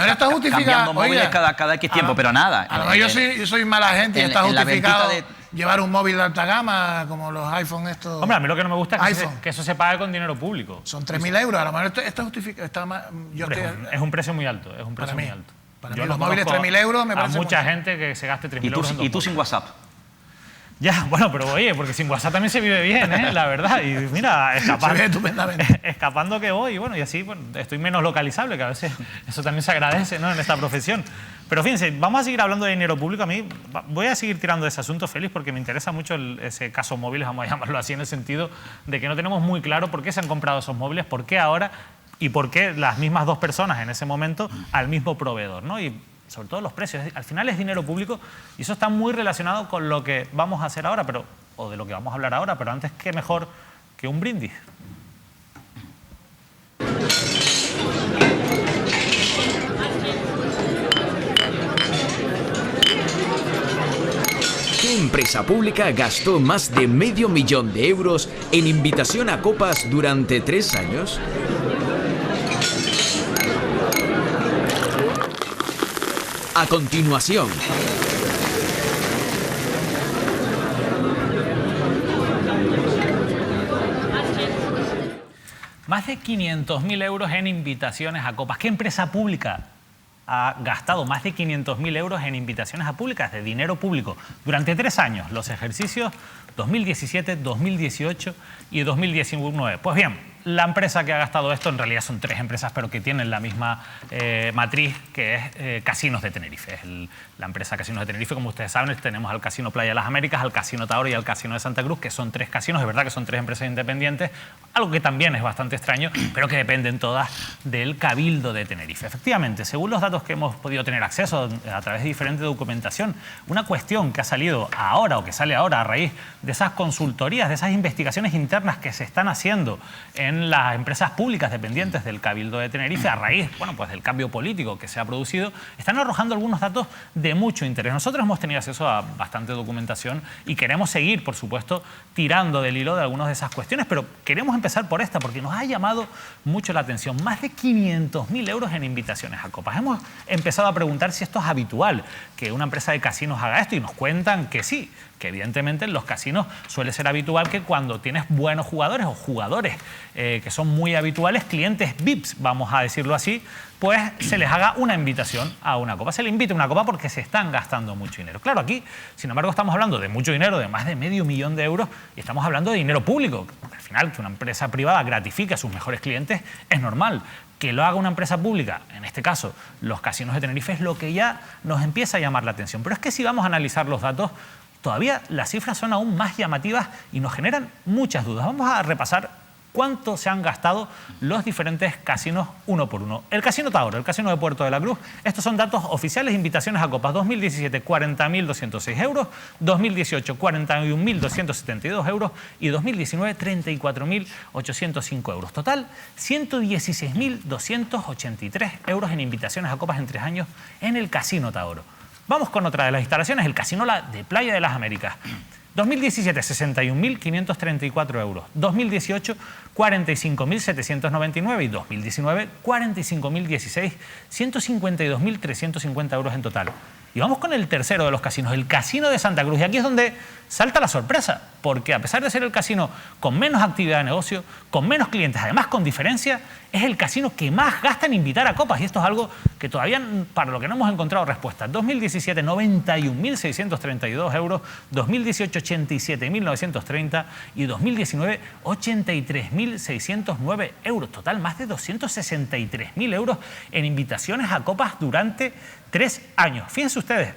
está justificado. Cambiando móviles cada X tiempo, pero nada. A lo mejor yo soy mala gente y está justificado llevar un móvil de alta gama como los iPhone estos. Hombre, a mí lo que no me gusta es que eso se pague con dinero público. Son 3.000 euros. A lo mejor está justificado. Es un precio muy alto. Es un precio muy alto. Para mí los móviles 3.000 euros me parece mucha gente que se gaste 3.000 euros. ¿Y tú sin WhatsApp? Ya, bueno, pero oye, porque sin WhatsApp también se vive bien, la verdad. Y mira, escapando que voy, y bueno, y así estoy menos localizable, que a veces eso también se agradece, ¿no?, en esta profesión. Pero fíjense, vamos a seguir hablando de dinero público. A mí voy a seguir tirando de ese asunto, Félix, porque me interesa mucho ese caso móviles, vamos a llamarlo así, en el sentido de que no tenemos muy claro por qué se han comprado esos móviles, por qué ahora, y por qué las mismas dos personas en ese momento al mismo proveedor, ¿no? Y sobre todo los precios. Al final es dinero público y eso está muy relacionado con lo que vamos a hacer ahora, o de lo que vamos a hablar ahora, pero antes, ¿qué mejor que un brindis? ¿Qué empresa pública gastó más de $500 000 en invitación a copas durante 3 años? A continuación. Más de 500.000 euros en invitaciones a copas. ¿Qué empresa pública ha gastado más de 500.000 euros en invitaciones a públicas de dinero público durante 3 años? Los ejercicios 2017, 2018 y 2019. Pues bien, la empresa que ha gastado esto, en realidad son 3 empresas, pero que tienen la misma matriz, que es Casinos de Tenerife. Es la empresa Casinos de Tenerife. Como ustedes saben, tenemos al Casino Playa de las Américas, al Casino Taoro y al Casino de Santa Cruz, que son 3 casinos. Es verdad que son 3 empresas independientes, algo que también es bastante extraño, pero que dependen todas del Cabildo de Tenerife. Efectivamente, según los datos que hemos podido tener acceso a través de diferente documentación, una cuestión que ha salido ahora o que sale ahora a raíz de esas consultorías, de esas investigaciones internas que se están haciendo en las empresas públicas dependientes del Cabildo de Tenerife, a raíz, bueno, pues del cambio político que se ha producido, están arrojando algunos datos de mucho interés. Nosotros hemos tenido acceso a bastante documentación y queremos seguir, por supuesto, tirando del hilo de algunas de esas cuestiones, pero queremos empezar por esta porque nos ha llamado mucho la atención. Más de 500.000 euros en invitaciones a copas. Hemos empezado a preguntar si esto es habitual, que una empresa de casinos haga esto, y nos cuentan que sí, que evidentemente en los casinos suele ser habitual que cuando tienes buenos jugadores o jugadores que son muy habituales, clientes VIPs, vamos a decirlo así, pues se les haga una invitación a una copa. Se le invita a una copa porque se están gastando mucho dinero. Claro, aquí, sin embargo, estamos hablando de mucho dinero, de más de $500 000 euros, y estamos hablando de dinero público. Al final, que una empresa privada gratifique a sus mejores clientes es normal. Que lo haga una empresa pública, en este caso los Casinos de Tenerife, es lo que ya nos empieza a llamar la atención. Pero es que si vamos a analizar los datos, todavía las cifras son aún más llamativas y nos generan muchas dudas. Vamos a repasar cuánto se han gastado los diferentes casinos uno por uno. El Casino Taoro, el Casino de Puerto de la Cruz, estos son datos oficiales, invitaciones a copas. 2017, 40.206 euros, 2018, 41.272 euros y 2019, 34.805 euros. Total, 116.283 euros en invitaciones a copas en 3 años en el Casino Taoro. Vamos con otra de las instalaciones, el Casino de Playa de las Américas. 2017, 61.534 euros. 2018, 45.799 y 2019, 45.016, 152.350 euros en total. Y vamos con el tercero de los casinos, el Casino de Santa Cruz. Y aquí es donde salta la sorpresa, porque a pesar de ser el casino con menos actividad de negocio, con menos clientes, además con diferencia, es el casino que más gasta en invitar a copas. Y esto es algo que todavía, para lo que no hemos encontrado respuesta. 2017, 91.632 euros. 2018, 87.930 y 2019, 83.609 euros. Total, más de 263.000 euros en invitaciones a copas durante 3 años. Fíjense ustedes,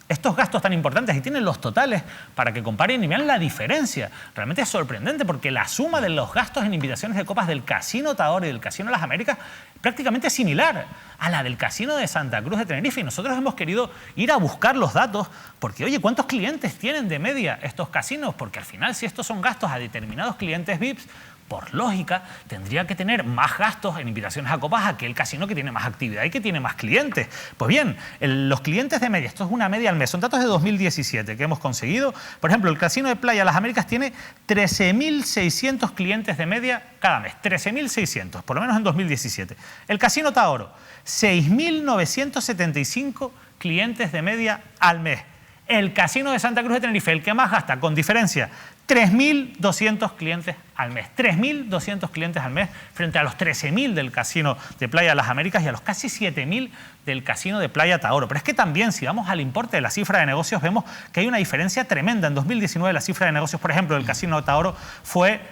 estos gastos tan importantes, y tienen los totales para que comparen y vean la diferencia. Realmente es sorprendente porque la suma de los gastos en invitaciones de copas del Casino Taoro y del Casino de las Américas prácticamente es similar a la del Casino de Santa Cruz de Tenerife. Y nosotros hemos querido ir a buscar los datos porque, oye, ¿cuántos clientes tienen de media estos casinos? Porque al final, si estos son gastos a determinados clientes VIPs, por lógica, tendría que tener más gastos en invitaciones a copas aquel casino que tiene más actividad y que tiene más clientes. Pues bien, los clientes de media, esto es una media al mes, son datos de 2017 que hemos conseguido. Por ejemplo, el Casino de Playa de las Américas tiene 13.600 clientes de media cada mes, 13.600, por lo menos en 2017. El Casino Taoro, 6.975 clientes de media al mes. El Casino de Santa Cruz de Tenerife, el que más gasta, con diferencia, 3.200 clientes al mes. 3.200 clientes al mes frente a los 13.000 del Casino de Playa de las Américas y a los casi 7.000 del Casino de Playa Taoro. Pero es que también, si vamos al importe de la cifra de negocios, vemos que hay una diferencia tremenda. En 2019 la cifra de negocios, por ejemplo, del Casino de Taoro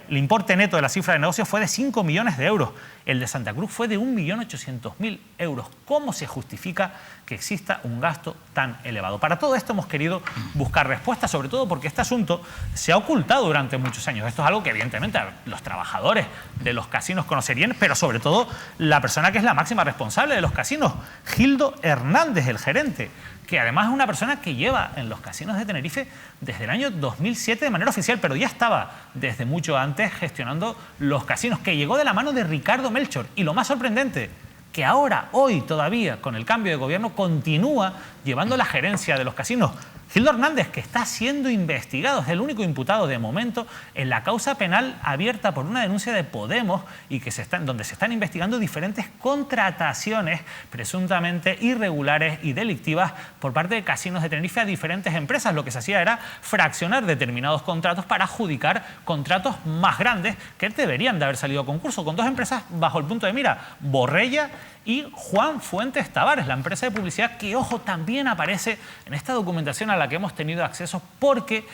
el importe neto de la cifra de negocios fue de 5 millones de euros. El de Santa Cruz fue de 1.800.000 euros. ¿Cómo se justifica que exista un gasto tan elevado? Para todo esto hemos querido buscar respuestas, sobre todo porque este asunto se ha ocultado durante muchos años. Esto es algo que evidentemente seguramente los trabajadores de los casinos conocerían, pero sobre todo la persona que es la máxima responsable de los casinos, Gildo Hernández, el gerente, que además es una persona que lleva en los casinos de Tenerife desde el año 2007 de manera oficial, pero ya estaba desde mucho antes gestionando los casinos, que llegó de la mano de Ricardo Melchor. Y lo más sorprendente, que ahora, hoy todavía, con el cambio de gobierno, continúa llevando la gerencia de los casinos. Gildo Hernández, que está siendo investigado, es el único imputado de momento en la causa penal abierta por una denuncia de Podemos y que donde se están investigando diferentes contrataciones presuntamente irregulares y delictivas por parte de casinos de Tenerife a diferentes empresas. Lo que se hacía era fraccionar determinados contratos para adjudicar contratos más grandes que deberían de haber salido a concurso, con dos empresas bajo el punto de mira, Borrella y Juan Fuentes Tavares, la empresa de publicidad que, ojo, también aparece en esta documentación a la que hemos tenido acceso porque,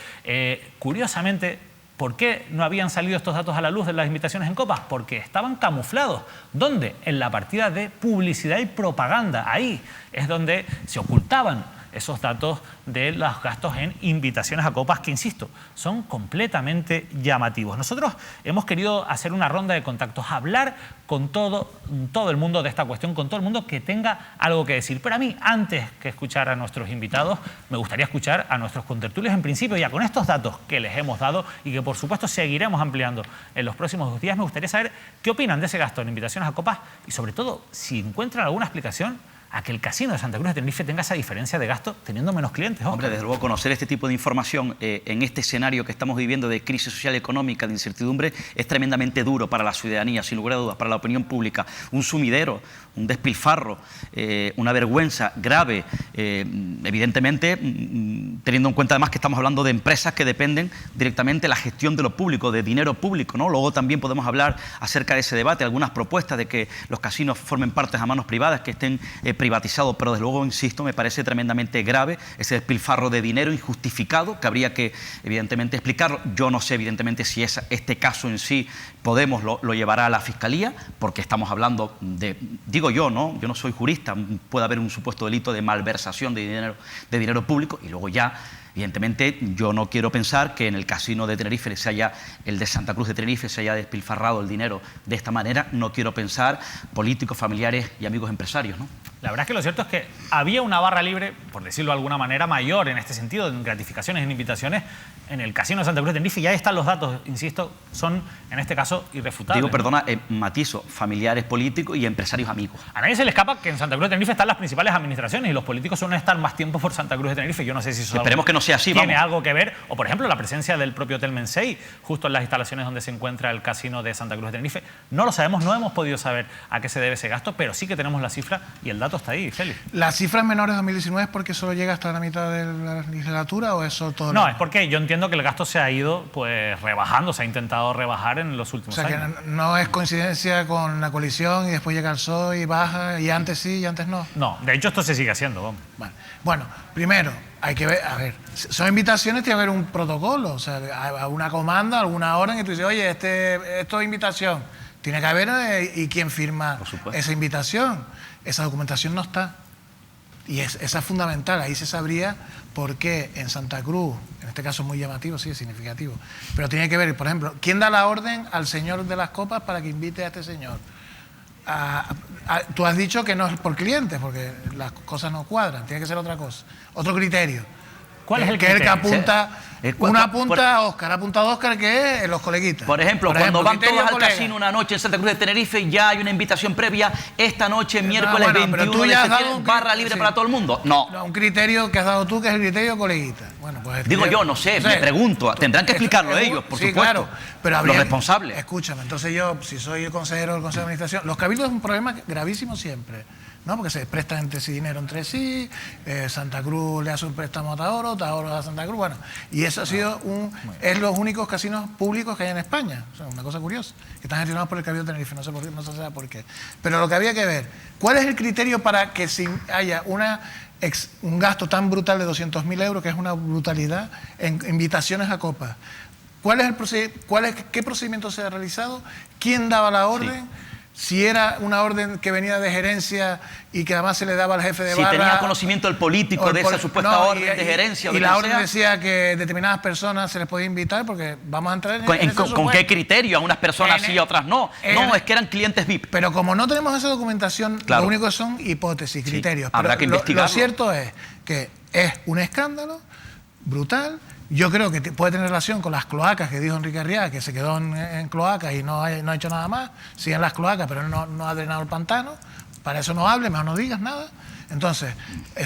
curiosamente, ¿por qué no habían salido estos datos a la luz de las invitaciones en copas? Porque estaban camuflados. ¿Dónde? En la partida de publicidad y propaganda. Ahí es donde se ocultaban esos datos de los gastos en invitaciones a copas que, insisto, son completamente llamativos. Nosotros hemos querido hacer una ronda de contactos, hablar con todo el mundo de esta cuestión, con todo el mundo que tenga algo que decir. Pero a mí, antes que escuchar a nuestros invitados, me gustaría escuchar a nuestros contertulios. En principio, ya con estos datos que les hemos dado y que, por supuesto, seguiremos ampliando en los próximos días, me gustaría saber qué opinan de ese gasto en invitaciones a copas y, sobre todo, si encuentran alguna explicación a que el casino de Santa Cruz de Tenerife tenga esa diferencia de gasto teniendo menos clientes. Hombre, desde luego, conocer este tipo de información en este escenario que estamos viviendo de crisis social y económica, de incertidumbre, es tremendamente duro para la ciudadanía, sin lugar a dudas, para la opinión pública. Un sumidero, un despilfarro, una vergüenza grave, evidentemente, teniendo en cuenta además que estamos hablando de empresas que dependen directamente de la gestión de lo público, de dinero público, ¿no? Luego también podemos hablar acerca de ese debate, algunas propuestas de que los casinos formen partes a manos privadas, que estén privatizado, pero desde luego, insisto, me parece tremendamente grave ese despilfarro de dinero injustificado que habría que, evidentemente, explicarlo. Yo no sé, evidentemente, si este caso en sí Podemos lo llevará a la Fiscalía, porque estamos hablando de, digo yo, ¿no? Yo no soy jurista, puede haber un supuesto delito de malversación de dinero público y luego ya, evidentemente, yo no quiero pensar que en el casino de Tenerife, el de Santa Cruz de Tenerife, se haya despilfarrado el dinero de esta manera. No quiero pensar políticos, familiares y amigos empresarios, ¿no? La verdad es que lo cierto es que había una barra libre, por decirlo de alguna manera, mayor en este sentido, en gratificaciones, en invitaciones, en el casino de Santa Cruz de Tenerife, y ahí están los datos, insisto, son en este caso irrefutables. Digo, perdona, matizo, familiares políticos y empresarios amigos. A nadie se le escapa que en Santa Cruz de Tenerife están las principales administraciones y los políticos suelen estar más tiempo por Santa Cruz de Tenerife. Yo no sé si eso esperemos que no sea así, tiene algo que ver, o por ejemplo la presencia del propio Hotel Mensei justo en las instalaciones donde se encuentra el casino de Santa Cruz de Tenerife. No lo sabemos, no hemos podido saber a qué se debe ese gasto, pero sí que tenemos la cifra y el dato está ahí, Félix. ¿Las cifras menores de 2019 es porque solo llega hasta la mitad de la legislatura o eso todo? No, es porque yo entiendo que el gasto se ha ido pues rebajando, se ha intentado rebajar en los últimos años. O sea, que no es coincidencia con la coalición y después llega el PSOE y baja, y antes sí y antes no. No, de hecho esto se sigue haciendo. Vamos. Vale. Bueno, primero, hay que ver, a ver, son invitaciones, tiene que haber un protocolo, o sea, a una comanda, alguna orden que tú dices, oye, esto es invitación. Tiene que haber y quién firma esa invitación. Esa documentación no está. Y esa es fundamental, ahí se sabría por qué en Santa Cruz, en este caso es muy llamativo, sí, es significativo, pero tiene que ver, por ejemplo, ¿quién da la orden al señor de las copas para que invite a este señor? Tú has dicho que no es por clientes, porque las cosas no cuadran, tiene que ser otra cosa, otro criterio. ¿Cuál es el criterio? Que el que apunta, una apunta a Óscar, apunta a Óscar, que es los coleguitas. Por ejemplo, cuando van todos al casino una noche en Santa Cruz de Tenerife, ya hay una invitación previa, esta noche, miércoles 21 de septiembre, barra libre para todo el mundo. No. Un criterio que has dado tú, que es el criterio coleguita. Bueno, pues digo yo, no sé, me pregunto, tendrán que explicarlo ellos, por supuesto, claro, pero los responsables. Escúchame, entonces yo, si soy el consejero del Consejo de Administración, los cabildos es un problema gravísimo siempre, ¿no? Porque se prestan entre sí dinero entre sí, Santa Cruz le hace un préstamo a Taoro a Santa Cruz, bueno, y eso ha sido es los únicos casinos públicos que hay en España, o sea, una cosa curiosa, que están gestionados por el Cabildo de Tenerife, no sé se sabe por qué. Pero lo que había que ver, ¿cuál es el criterio para que si haya un gasto tan brutal de 200.000 euros, que es una brutalidad, en invitaciones a copas? ¿Qué procedimiento se ha realizado? ¿Quién daba la orden? Sí. si era una orden que venía de gerencia y que además se le daba al jefe de si barra... Si tenía conocimiento el político de esa supuesta orden de gerencia. Y la orden decía que determinadas personas se les podía invitar, porque vamos a entrar en ¿Con qué criterio? A unas personas sí y a otras no. No, es que eran clientes VIP. Pero como no tenemos esa documentación, claro, lo único que son hipótesis, criterios. Sí, habrá que investigarlo. Lo cierto es que es un escándalo brutal. Yo creo que puede tener relación con las cloacas que dijo Enrique Arriaga, que se quedó en cloacas y no ha hecho nada más. Sigue en las cloacas, pero no ha drenado el pantano. Para eso no hable, mejor no digas nada. Entonces,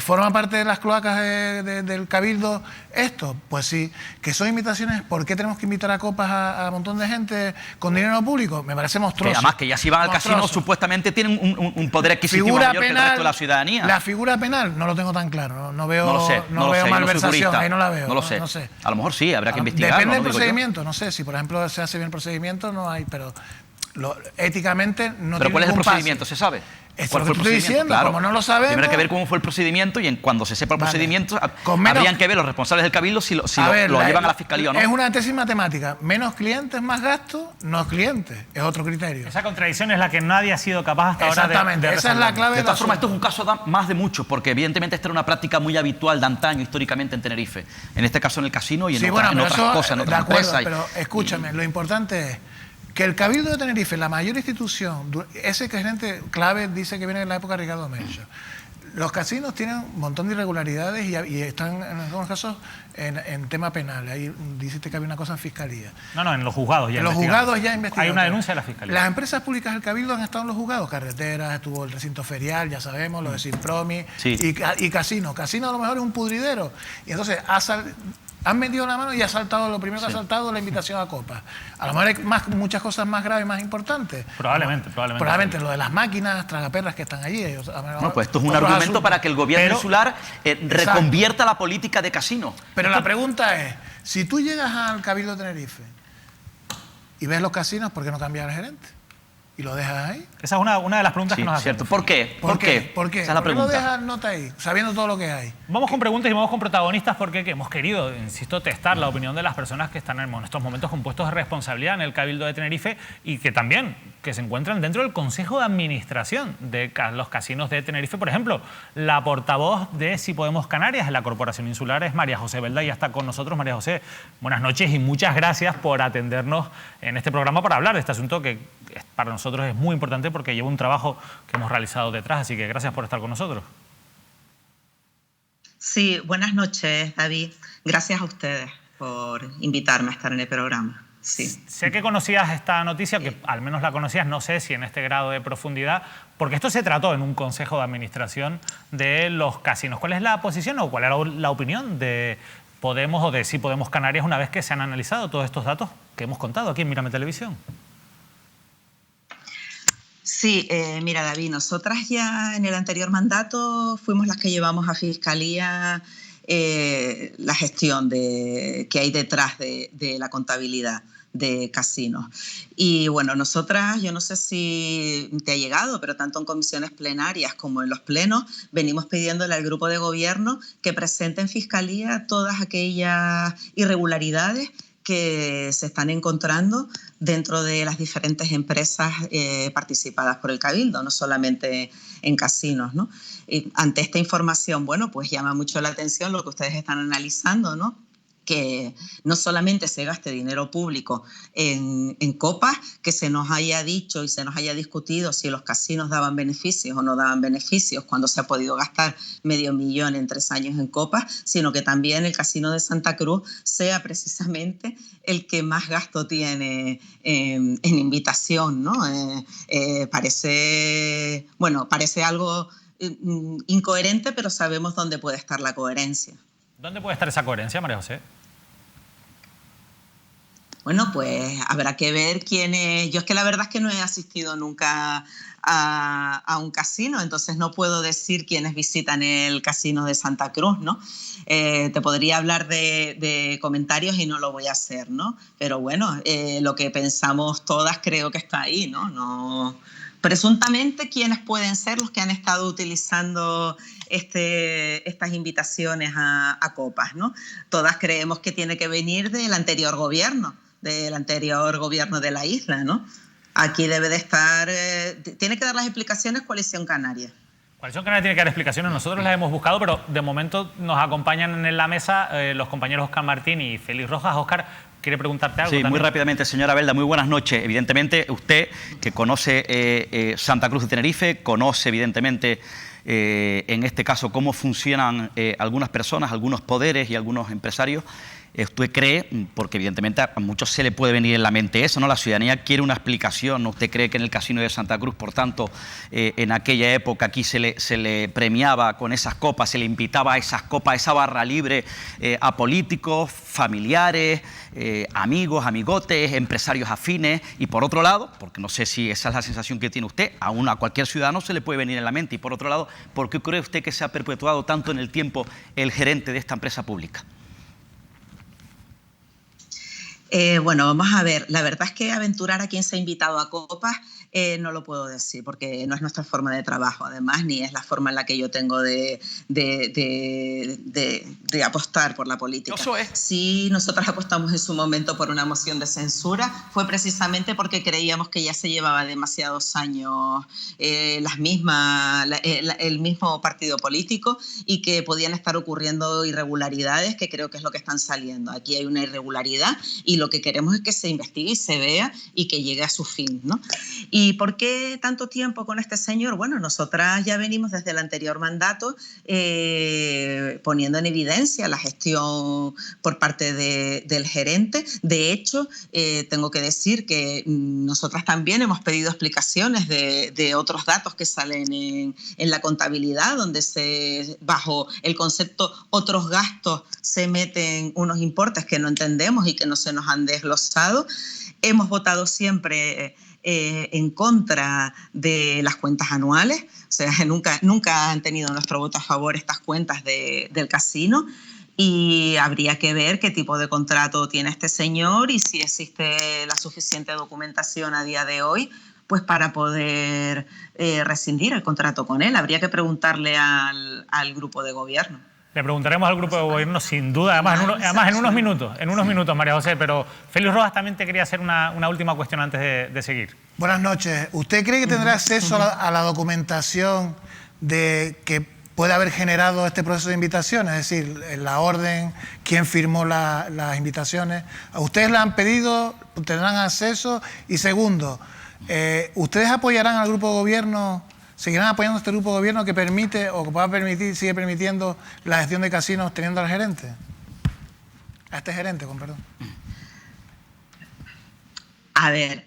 ¿forma parte de las cloacas del Cabildo esto? Pues sí. ¿Que son invitaciones? ¿Por qué tenemos que invitar a copas a un montón de gente con dinero público? Me parece monstruoso. Que además que ya si van al casino supuestamente tienen un poder adquisitivo figura mayor penal, que el resto de la ciudadanía. La figura penal no lo tengo tan claro. No veo, no veo malversación, ahí no la veo. No lo sé. No sé. A lo mejor sí, habrá que investigar. Depende del procedimiento, no sé. Si por ejemplo se hace bien el procedimiento, no hay, pero éticamente no tiene. ¿Pero cuál es el procedimiento? Pase. ¿Se sabe? Esto es lo que estoy diciendo, claro. Como no lo sabemos... Primero hay que ver cómo fue el procedimiento y cuando se sepa el procedimiento habrían que ver los responsables del Cabildo si lo llevan a la Fiscalía o no. Es una tesis matemática. Menos clientes, más gastos, no clientes. Es otro criterio. Esa contradicción es la que nadie ha sido capaz hasta ahora de Exactamente, esa es la clave. De todas formas, esto es un caso más de muchos, porque evidentemente esta era una práctica muy habitual de antaño históricamente en Tenerife. En este caso en el casino y en otras cosas, en otras empresas. Pero escúchame, lo importante es que el Cabildo de Tenerife, la mayor institución, ese gerente clave dice que viene de la época de Ricardo Mencho. Los casinos tienen un montón de irregularidades y están en algunos casos en tema penal. Ahí dijiste que había una cosa en fiscalía. No, en los juzgados ya. En los juzgados ya investigados. Hay una denuncia de la fiscalía. Las empresas públicas del Cabildo han estado en los juzgados. Carreteras, estuvo el recinto ferial, ya sabemos, lo de Sinpromi, y casino. Casino a lo mejor es un pudridero. Y entonces han metido la mano y ha saltado, lo primero que ha saltado la invitación a copas. A lo mejor hay muchas cosas más graves, más importantes. Probablemente lo de las máquinas, tragaperras que están allí. No, pues esto es un argumento para que el gobierno insular reconvierta la política de casino. Pero la pregunta es, si tú llegas al Cabildo de Tenerife y ves los casinos, ¿por qué no cambias al gerente? ¿Y lo dejas ahí? Esa es una de las preguntas que nos hacen. Cierto. ¿Por qué? ¿Por qué? Esa es la pregunta. ¿Por qué lo dejas nota ahí, sabiendo todo lo que hay? Vamos con preguntas y vamos con protagonistas porque hemos querido, insisto, testar la opinión de las personas que están en estos momentos con puestos de responsabilidad en el Cabildo de Tenerife y que también se encuentran dentro del Consejo de Administración de los casinos de Tenerife. Por ejemplo, la portavoz de Si Podemos Canarias, de la Corporación Insular, es María José Belda y ya está con nosotros. María José, buenas noches y muchas gracias por atendernos en este programa para hablar de este asunto que para nosotros es muy importante porque lleva un trabajo que hemos realizado detrás, así que gracias por estar con nosotros. Sí, buenas noches, David. Gracias a ustedes por invitarme a estar en el programa. Sí. Sé que conocías esta noticia, que al menos la conocías, no sé si en este grado de profundidad, porque esto se trató en un consejo de administración de los casinos. ¿Cuál es la posición o cuál era la opinión de Podemos o de Si Podemos Canarias una vez que se han analizado todos estos datos que hemos contado aquí en Mírame Televisión? Sí, mira, David, nosotras ya en el anterior mandato fuimos las que llevamos a Fiscalía la gestión que hay detrás de la contabilidad de casinos. Y bueno, nosotras, yo no sé si te ha llegado, pero tanto en comisiones plenarias como en los plenos, venimos pidiéndole al grupo de gobierno que presente en Fiscalía todas aquellas irregularidades que se están encontrando dentro de las diferentes empresas participadas por el Cabildo, no solamente en casinos, ¿no? Y ante esta información, bueno, pues llama mucho la atención lo que ustedes están analizando, ¿no? Que no solamente se gaste dinero público en copas, que se nos haya dicho y se nos haya discutido si los casinos daban beneficios o no daban beneficios cuando se ha podido gastar $500,000 en 3 años en copas, sino que también el Casino de Santa Cruz sea precisamente el que más gasto tiene en invitación, ¿no? Parece algo incoherente, pero sabemos dónde puede estar la coherencia. ¿Dónde puede estar esa coherencia, María José? Bueno, pues habrá que ver quiénes... Yo es que la verdad es que no he asistido nunca a un casino, entonces no puedo decir quiénes visitan el Casino de Santa Cruz, ¿no? Te podría hablar de comentarios y no lo voy a hacer, ¿no? Pero bueno, lo que pensamos todas creo que está ahí, ¿no? Presuntamente, ¿quiénes pueden ser los que han estado utilizando estas invitaciones a copas, ¿no? Todas creemos que tiene que venir del anterior gobierno de la isla, ¿no? Aquí debe de estar, tiene que dar las explicaciones Coalición Canaria. Coalición Canaria tiene que dar explicaciones, nosotros las hemos buscado, pero de momento nos acompañan en la mesa los compañeros Óscar Martín y Félix Rojas. Óscar, ¿quiere preguntarte algo? Sí, también? muy rápidamente, señora Belda, muy buenas noches. Evidentemente, usted que conoce Santa Cruz de Tenerife, conoce evidentemente en este caso cómo funcionan algunas personas, algunos poderes y algunos empresarios. ¿Usted cree, porque evidentemente a muchos se le puede venir en la mente eso, ¿no? La ciudadanía quiere una explicación, ¿no? ¿Usted cree que en el Casino de Santa Cruz, por tanto, en aquella época aquí se le premiaba con esas copas, se le invitaba a esas copas, a esa barra libre, a políticos, familiares, amigos, amigotes, empresarios afines? Y por otro lado, porque no sé si esa es la sensación que tiene usted, a cualquier ciudadano se le puede venir en la mente. Y por otro lado, ¿por qué cree usted que se ha perpetuado tanto en el tiempo el gerente de esta empresa pública? Bueno, vamos a ver. La verdad es que aventurar a quien se ha invitado a copas no lo puedo decir, porque no es nuestra forma de trabajo, además, ni es la forma en la que yo tengo de apostar por la política. Eso es. Si nosotros apostamos en su momento por una moción de censura, fue precisamente porque creíamos que ya se llevaba demasiados años el mismo partido político y que podían estar ocurriendo irregularidades, que creo que es lo que están saliendo. Aquí hay una irregularidad y lo que queremos es que se investigue y se vea y que llegue a su fin, ¿no? ¿Y por qué tanto tiempo con este señor? Bueno, nosotras ya venimos desde el anterior mandato poniendo en evidencia la gestión por parte del gerente. De hecho, tengo que decir que nosotras también hemos pedido explicaciones de otros datos que salen en la contabilidad, donde bajo el concepto otros gastos se meten unos importes que no entendemos y que no se nos han desglosado. Hemos votado siempre en contra de las cuentas anuales, o sea, nunca han tenido nuestro voto a favor estas cuentas del casino, y habría que ver qué tipo de contrato tiene este señor y si existe la suficiente documentación a día de hoy pues para poder rescindir el contrato con él. Habría que preguntarle al grupo de gobierno. Le preguntaremos al grupo de gobierno, sin duda, además en unos minutos, María José, pero Félix Rojas también te quería hacer una última cuestión antes de seguir. Buenas noches. ¿Usted cree que tendrá acceso a la documentación de que puede haber generado este proceso de invitaciones? Es decir, la orden, quién firmó las invitaciones. ¿A ustedes la han pedido? ¿Tendrán acceso? Y segundo, ¿ustedes apoyarán al grupo de gobierno? ¿Seguirán apoyando a este grupo de gobierno que permite o que va a permitir, sigue permitiendo la gestión de casinos teniendo al gerente? A este gerente, con perdón. A ver,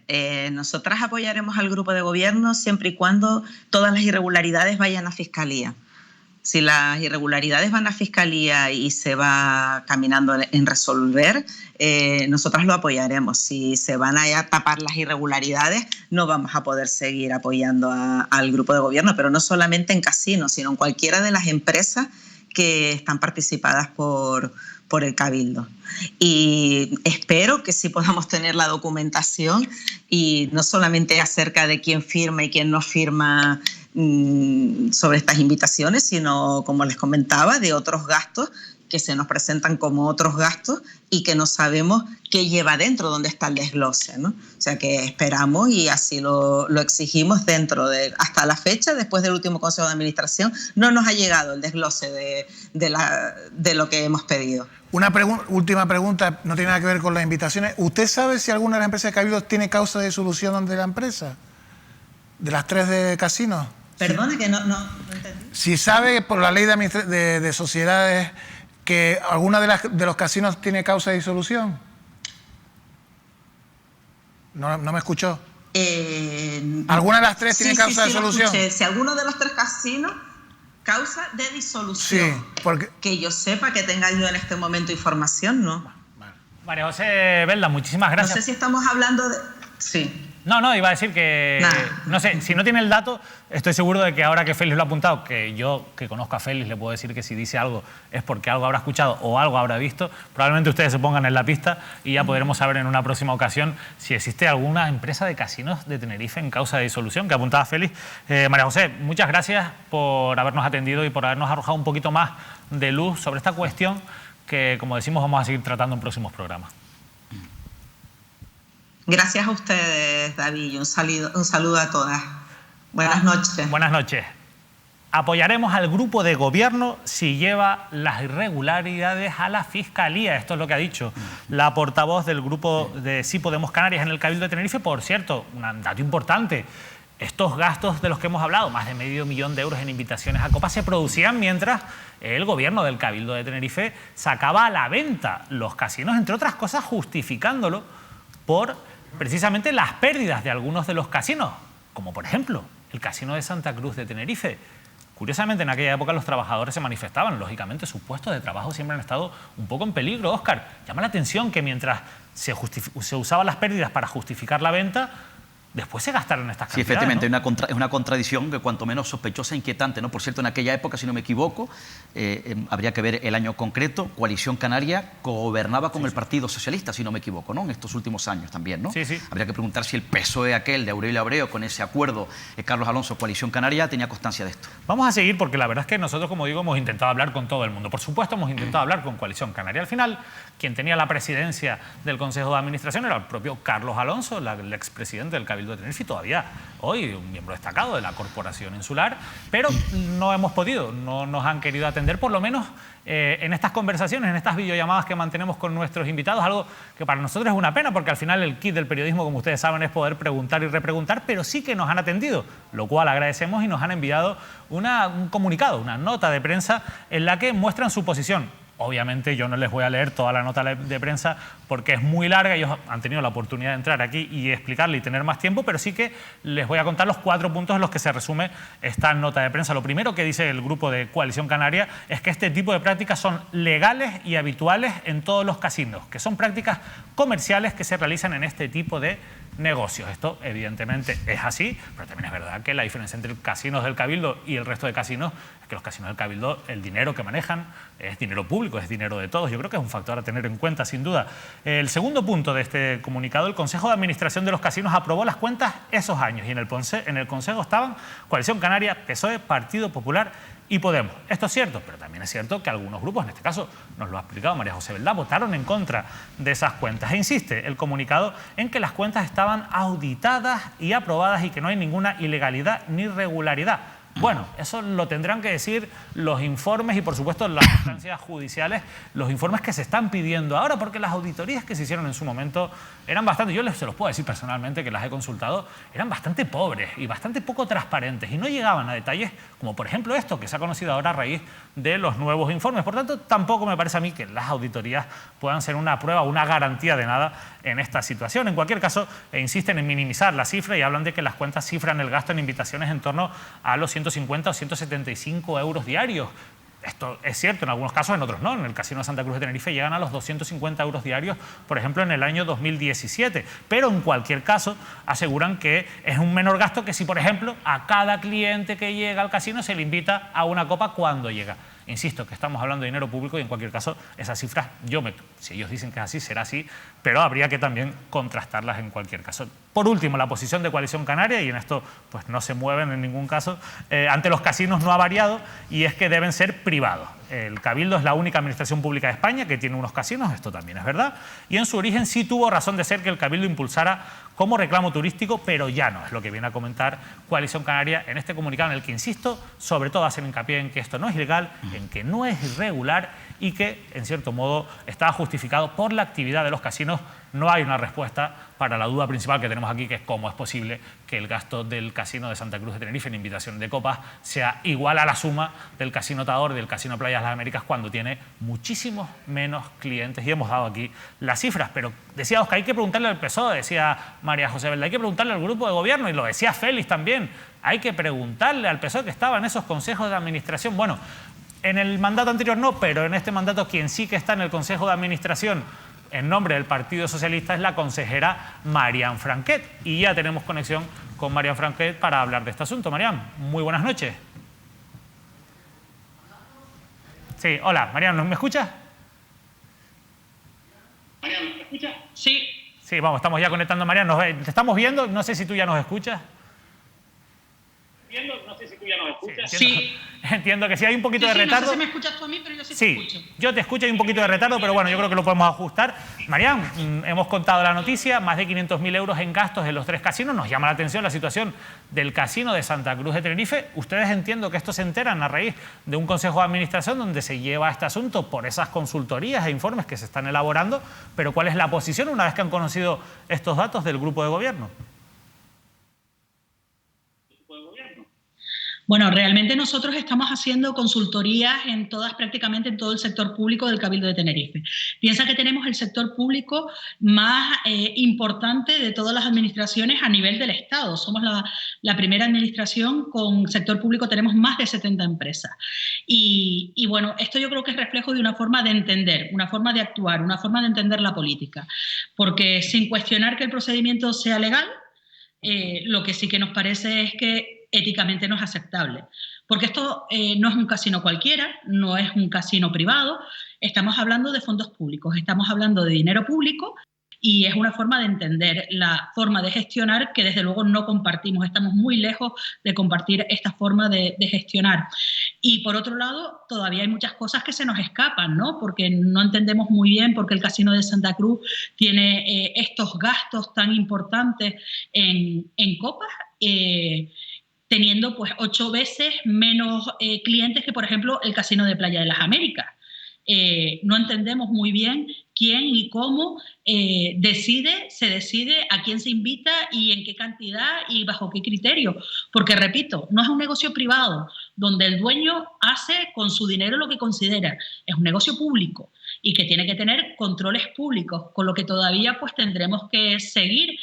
nosotras apoyaremos al grupo de gobierno siempre y cuando todas las irregularidades vayan a Fiscalía. Si las irregularidades van a Fiscalía y se va caminando en resolver, nosotras lo apoyaremos. Si se van a tapar las irregularidades, no vamos a poder seguir apoyando al grupo de gobierno, pero no solamente en casinos, sino en cualquiera de las empresas que están participadas por el Cabildo. Y espero que sí podamos tener la documentación y no solamente acerca de quién firma y quién no firma sobre estas invitaciones, sino, como les comentaba, de otros gastos que se nos presentan como otros gastos y que no sabemos qué lleva dentro, dónde está el desglose, ¿no? O sea que esperamos y así lo exigimos dentro de... Hasta la fecha, después del último Consejo de Administración, no nos ha llegado el desglose de lo que hemos pedido. Una última pregunta, no tiene nada que ver con las invitaciones. ¿Usted sabe si alguna de las empresas de Cabildo tiene causa de disolución de la empresa? ¿De las 3 de casinos? Perdona, que no entendí. Si sabe por la ley de sociedades que alguna de los casinos tiene causa de disolución. ¿No me escuchó? ¿Alguna de las 3 tiene causa de disolución? Si alguno de los 3 casinos, causa de disolución. Sí, porque... Que yo sepa, que tenga yo en este momento información, ¿no? María José Belda, muchísimas gracias. No sé si estamos hablando de... Sí. No, iba a decir que... No sé, si no tiene el dato, estoy seguro de que ahora que Félix lo ha apuntado, que yo, que conozco a Félix, le puedo decir que si dice algo es porque algo habrá escuchado o algo habrá visto. Probablemente ustedes se pongan en la pista y ya podremos saber en una próxima ocasión si existe alguna empresa de casinos de Tenerife en causa de disolución, que apuntaba Félix. María José, muchas gracias por habernos atendido y por habernos arrojado un poquito más de luz sobre esta cuestión que, como decimos, vamos a seguir tratando en próximos programas. Gracias a ustedes, David, y un saludo a todas. Buenas noches. Buenas noches. Apoyaremos al grupo de gobierno si lleva las irregularidades a la Fiscalía. Esto es lo que ha dicho la portavoz del grupo de Sí Podemos Canarias en el Cabildo de Tenerife. Por cierto, un dato importante. Estos gastos de los que hemos hablado, más de $500.000 de euros en invitaciones a copas, se producían mientras el gobierno del Cabildo de Tenerife sacaba a la venta los casinos, entre otras cosas justificándolo por precisamente las pérdidas de algunos de los casinos, como por ejemplo el Casino de Santa Cruz de Tenerife. Curiosamente, en aquella época los trabajadores se manifestaban. Lógicamente, sus puestos de trabajo siempre han estado un poco en peligro, Óscar. Llama la atención que mientras se usaban las pérdidas para justificar la venta, después se gastaron estas cantidades. Sí, efectivamente, ¿no? Es una contradicción que cuanto menos sospechosa e inquietante, ¿no? Por cierto, en aquella época, si no me equivoco, habría que ver el año concreto, Coalición Canaria gobernaba con el Partido Socialista, si no me equivoco, ¿no? En estos últimos años también, ¿no? Sí, sí. Habría que preguntar si el PSOE aquel de Aurelio Abreu, con ese acuerdo, Carlos Alonso, Coalición Canaria, tenía constancia de esto. Vamos a seguir porque la verdad es que nosotros, como digo, hemos intentado hablar con todo el mundo. Por supuesto, hemos intentado hablar con Coalición Canaria. Al final, quien tenía la presidencia del Consejo de Administración era el propio Carlos Alonso, el expresidente del Cabildo de Tenerife, y todavía hoy un miembro destacado de la Corporación Insular, pero no hemos podido, no nos han querido atender, por lo menos en estas conversaciones, en estas videollamadas que mantenemos con nuestros invitados, algo que para nosotros es una pena, porque al final el kit del periodismo, como ustedes saben, es poder preguntar y repreguntar, pero sí que nos han atendido, lo cual agradecemos, y nos han enviado un comunicado, una nota de prensa en la que muestran su posición. Obviamente yo no les voy a leer toda la nota de prensa porque es muy larga. Ellos han tenido la oportunidad de entrar aquí y explicarle y tener más tiempo, pero sí que les voy a contar los 4 puntos en los que se resume esta nota de prensa. Lo primero que dice el grupo de Coalición Canaria es que este tipo de prácticas son legales y habituales en todos los casinos, que son prácticas comerciales que se realizan en este tipo de negocios. Esto evidentemente es así, pero también es verdad que la diferencia entre casinos del Cabildo y el resto de casinos es que los casinos del Cabildo, el dinero que manejan es dinero público, es dinero de todos. Yo creo que es un factor a tener en cuenta, sin duda. El segundo punto de este comunicado: el Consejo de Administración de los Casinos aprobó las cuentas esos años y en el Consejo estaban Coalición Canaria, PSOE, Partido Popular y Podemos. Esto es cierto, pero también es cierto que algunos grupos, en este caso nos lo ha explicado María José Belda, votaron en contra de esas cuentas. E insiste el comunicado en que las cuentas estaban auditadas y aprobadas y que no hay ninguna ilegalidad ni irregularidad. Bueno, eso lo tendrán que decir los informes y, por supuesto, las instancias judiciales, los informes que se están pidiendo ahora, porque las auditorías que se hicieron en su momento eran bastante, yo se los puedo decir personalmente que las he consultado, eran bastante pobres y bastante poco transparentes y no llegaban a detalles como, por ejemplo, esto que se ha conocido ahora a raíz de los nuevos informes. Por tanto, tampoco me parece a mí que las auditorías puedan ser una prueba, una garantía de nada en esta situación. En cualquier caso, insisten en minimizar la cifra y hablan de que las cuentas cifran el gasto en invitaciones en torno a los 150 o 175 euros diarios. Esto es cierto en algunos casos, en otros no. En el Casino de Santa Cruz de Tenerife llegan a los 250 euros diarios, por ejemplo, en el año 2017. Pero en cualquier caso aseguran que es un menor gasto que si, por ejemplo, a cada cliente que llega al casino se le invita a una copa cuando llega. Insisto que estamos hablando de dinero público y en cualquier caso esas cifras, si ellos dicen que es así, será así, pero habría que también contrastarlas en cualquier caso. Por último, la posición de Coalición Canaria, y en esto pues no se mueven en ningún caso, ante los casinos no ha variado, y es que deben ser privados. El Cabildo es la única administración pública de España que tiene unos casinos, esto también es verdad, y en su origen sí tuvo razón de ser que el Cabildo impulsara como reclamo turístico, pero ya no, es lo que viene a comentar Coalición Canaria en este comunicado, en el que, insisto, sobre todo hacen hincapié en que esto no es ilegal, en que no es irregular y que, en cierto modo, está justificado por la actividad de los casinos. No hay una respuesta para la duda principal que tenemos aquí, que es cómo es posible que el gasto del Casino de Santa Cruz de Tenerife en invitación de copas sea igual a la suma del Casino Tador y del Casino Playas Las Américas, cuando tiene muchísimos menos clientes. Y hemos dado aquí las cifras, pero decía Óscar, hay que preguntarle al PSOE, decía María José Belda, hay que preguntarle al grupo de gobierno, y lo decía Félix también, hay que preguntarle al PSOE que estaba en esos consejos de administración. Bueno, en el mandato anterior no, pero en este mandato quien sí que está en el Consejo de Administración en nombre del Partido Socialista es la consejera Marian Franquet. Y ya tenemos conexión con Marian Franquet para hablar de este asunto. Marian, muy buenas noches. Sí, hola, Marian, ¿me escuchas? Marian, ¿me escuchas? Sí. Sí, vamos, estamos ya conectando a Marian. Te estamos viendo, no sé si tú ya nos escuchas. No sé si tú ya nos escuchas. Sí. Entiendo que sí, hay un poquito de retardo. No sé si me escuchas tú a mí, pero yo sí te escucho. Yo te escucho, hay un poquito de retardo, pero bueno, yo creo que lo podemos ajustar. Marián, hemos contado la noticia, más de 500.000 euros en gastos en los 3 casinos. Nos llama la atención la situación del casino de Santa Cruz de Tenerife. Ustedes entiendo que esto se enteran a raíz de un consejo de administración donde se lleva este asunto por esas consultorías e informes que se están elaborando, pero ¿cuál es la posición una vez que han conocido estos datos del grupo de gobierno? Bueno, realmente nosotros estamos haciendo consultorías prácticamente en todo el sector público del Cabildo de Tenerife. Piensa que tenemos el sector público más importante de todas las administraciones a nivel del Estado. Somos la primera administración con sector público, tenemos más de 70 empresas. Y bueno, esto yo creo que es reflejo de una forma de entender, una forma de actuar, una forma de entender la política. Porque sin cuestionar que el procedimiento sea legal, lo que sí que nos parece es que éticamente no es aceptable, porque esto no es un casino cualquiera, no es un casino privado, estamos hablando de fondos públicos, estamos hablando de dinero público y es una forma de entender la forma de gestionar que desde luego no compartimos, estamos muy lejos de compartir esta forma de gestionar. Y por otro lado, todavía hay muchas cosas que se nos escapan, ¿no? Porque no entendemos muy bien por qué el Casino de Santa Cruz tiene estos gastos tan importantes en copas, teniendo pues 8 veces menos clientes que, por ejemplo, el Casino de Playa de las Américas. No entendemos muy bien quién y cómo se decide a quién se invita y en qué cantidad y bajo qué criterio. Porque, repito, no es un negocio privado donde el dueño hace con su dinero lo que considera. Es un negocio público y que tiene que tener controles públicos, con lo que todavía pues tendremos que seguir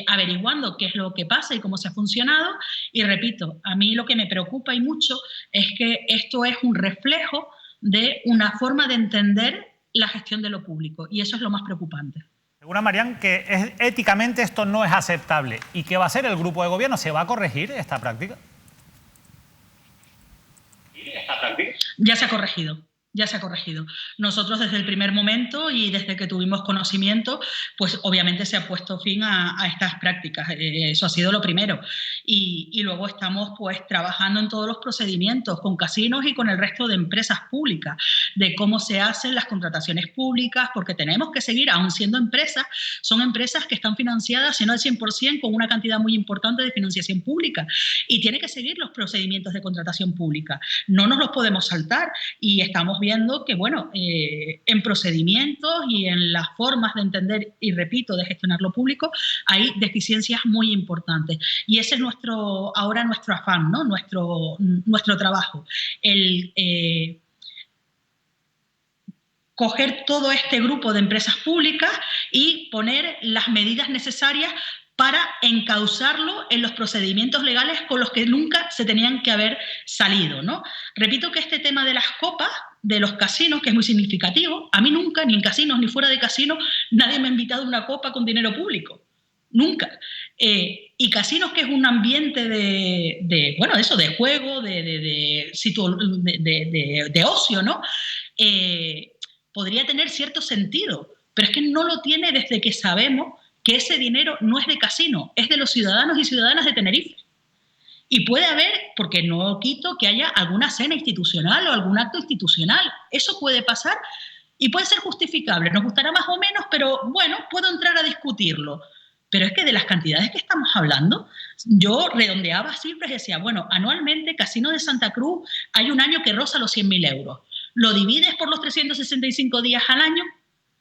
averiguando qué es lo que pasa y cómo se ha funcionado. Y repito, a mí lo que me preocupa y mucho es que esto es un reflejo de una forma de entender la gestión de lo público, y eso es lo más preocupante. Según Marián, que éticamente esto no es aceptable. ¿Y qué va a hacer el grupo de gobierno? ¿Se va a corregir esta práctica? Ya se ha corregido. Ya se ha corregido. Nosotros desde el primer momento y desde que tuvimos conocimiento, pues obviamente se ha puesto fin a estas prácticas. Eso ha sido lo primero. Y luego estamos pues trabajando en todos los procedimientos con casinos y con el resto de empresas públicas, de cómo se hacen las contrataciones públicas, porque tenemos que seguir, aun siendo empresas, son empresas que están financiadas, si no al 100%, con una cantidad muy importante de financiación pública. Y tiene que seguir los procedimientos de contratación pública. No nos los podemos saltar y estamos viendo que, bueno, en procedimientos y en las formas de entender y, repito, de gestionar lo público, hay deficiencias muy importantes. Y ese es ahora nuestro afán, ¿no? Nuestro trabajo. Coger todo este grupo de empresas públicas y poner las medidas necesarias para encauzarlo en los procedimientos legales con los que nunca se tenían que haber salido, ¿no? Repito que este tema de las copas, de los casinos, que es muy significativo, a mí nunca, ni en casinos ni fuera de casinos, nadie me ha invitado a una copa con dinero público. Nunca. Y casinos, que es un ambiente de juego, de ocio, ¿no? Podría tener cierto sentido, pero es que no lo tiene desde que sabemos que ese dinero no es de casino, es de los ciudadanos y ciudadanas de Tenerife. Y puede haber, porque no quito que haya alguna cena institucional o algún acto institucional. Eso puede pasar y puede ser justificable. Nos gustará más o menos, pero bueno, puedo entrar a discutirlo. Pero es que de las cantidades que estamos hablando, yo redondeaba cifras y decía, bueno, anualmente Casino de Santa Cruz hay un año que roza los 100.000 euros. Lo divides por los 365 días al año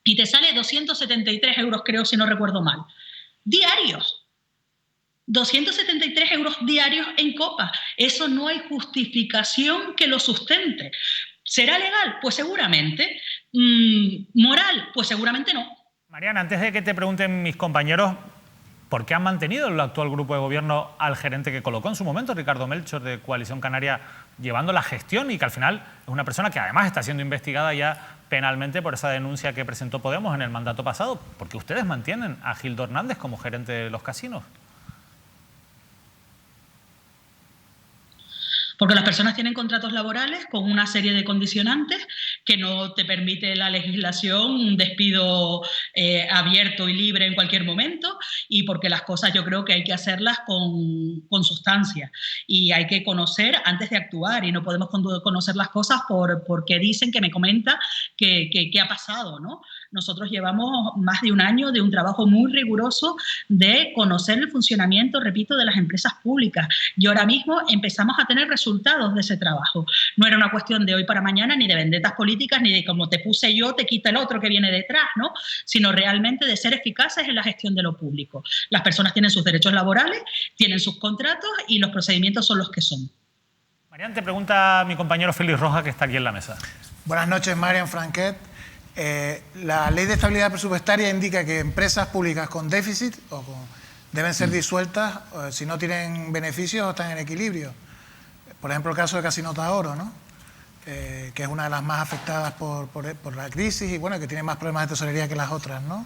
y te sale 273 euros, creo, si no recuerdo mal. Diarios. 273 euros diarios en copas. Eso no hay justificación que lo sustente. ¿Será legal? Pues seguramente. ¿Moral? Pues seguramente no. Mariana, antes de que te pregunten mis compañeros, ¿por qué han mantenido el actual grupo de gobierno al gerente que colocó en su momento, Ricardo Melchor, de Coalición Canaria, llevando la gestión y que al final es una persona que además está siendo investigada ya penalmente por esa denuncia que presentó Podemos en el mandato pasado? ¿Por qué ustedes mantienen a Gildo Hernández como gerente de los casinos? Porque las personas tienen contratos laborales con una serie de condicionantes que no te permite la legislación un despido abierto y libre en cualquier momento, y porque las cosas yo creo que hay que hacerlas con sustancia y hay que conocer antes de actuar, y no podemos conocer las cosas porque dicen que me comenta que ha pasado, ¿no? Nosotros llevamos más de un año de un trabajo muy riguroso de conocer el funcionamiento, repito, de las empresas públicas. Y ahora mismo empezamos a tener resultados de ese trabajo. No era una cuestión de hoy para mañana, ni de vendetas políticas, ni de como te puse yo, te quita el otro que viene detrás, ¿no? Sino realmente de ser eficaces en la gestión de lo público. Las personas tienen sus derechos laborales, tienen sus contratos y los procedimientos son los que son. Marian, te pregunta mi compañero Félix Rojas, que está aquí en la mesa. Buenas noches, Marian Franquet. La Ley de Estabilidad Presupuestaria indica que empresas públicas con déficit deben ser disueltas si no tienen beneficios o están en equilibrio. Por ejemplo, el caso de Casinos Tahoro, ¿no? Que es una de las más afectadas por la crisis y bueno, que tiene más problemas de tesorería que las otras, ¿no?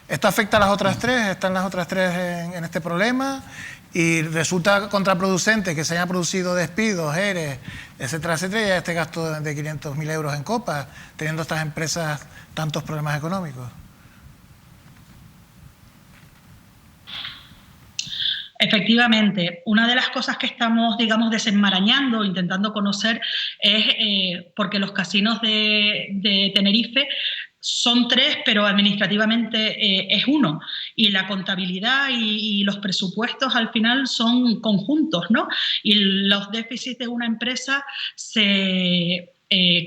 ¿Esto afecta a las otras tres? ¿Están las otras tres en este problema? Y resulta contraproducente que se hayan producido despidos, ERE, etcétera, etcétera, y este gasto de 500.000 euros en copas, teniendo estas empresas tantos problemas económicos. Efectivamente, una de las cosas que estamos, digamos, desenmarañando, intentando conocer, es porque los casinos de Tenerife son tres, pero administrativamente es uno. Y la contabilidad y los presupuestos al final son conjuntos, ¿no? Y los déficits de una empresa se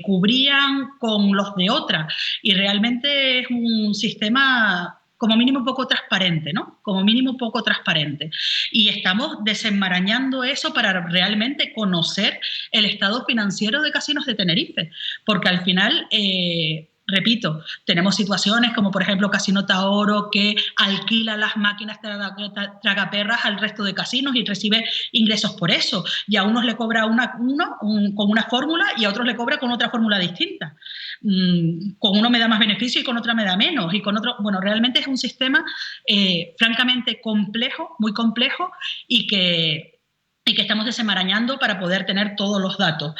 cubrían con los de otra. Y realmente es un sistema como mínimo poco transparente, ¿no? Como mínimo poco transparente. Y estamos desenmarañando eso para realmente conocer el estado financiero de Casinos de Tenerife. Porque al final... repito, tenemos situaciones como por ejemplo Casino Tahoro, que alquila las máquinas tragaperras al resto de casinos y recibe ingresos por eso. Y a unos le cobra con una fórmula y a otros le cobra con otra fórmula distinta. Con uno me da más beneficio y con otra me da menos. Y con otro, bueno, realmente es un sistema francamente complejo, muy complejo, y que estamos desenmarañando para poder tener todos los datos.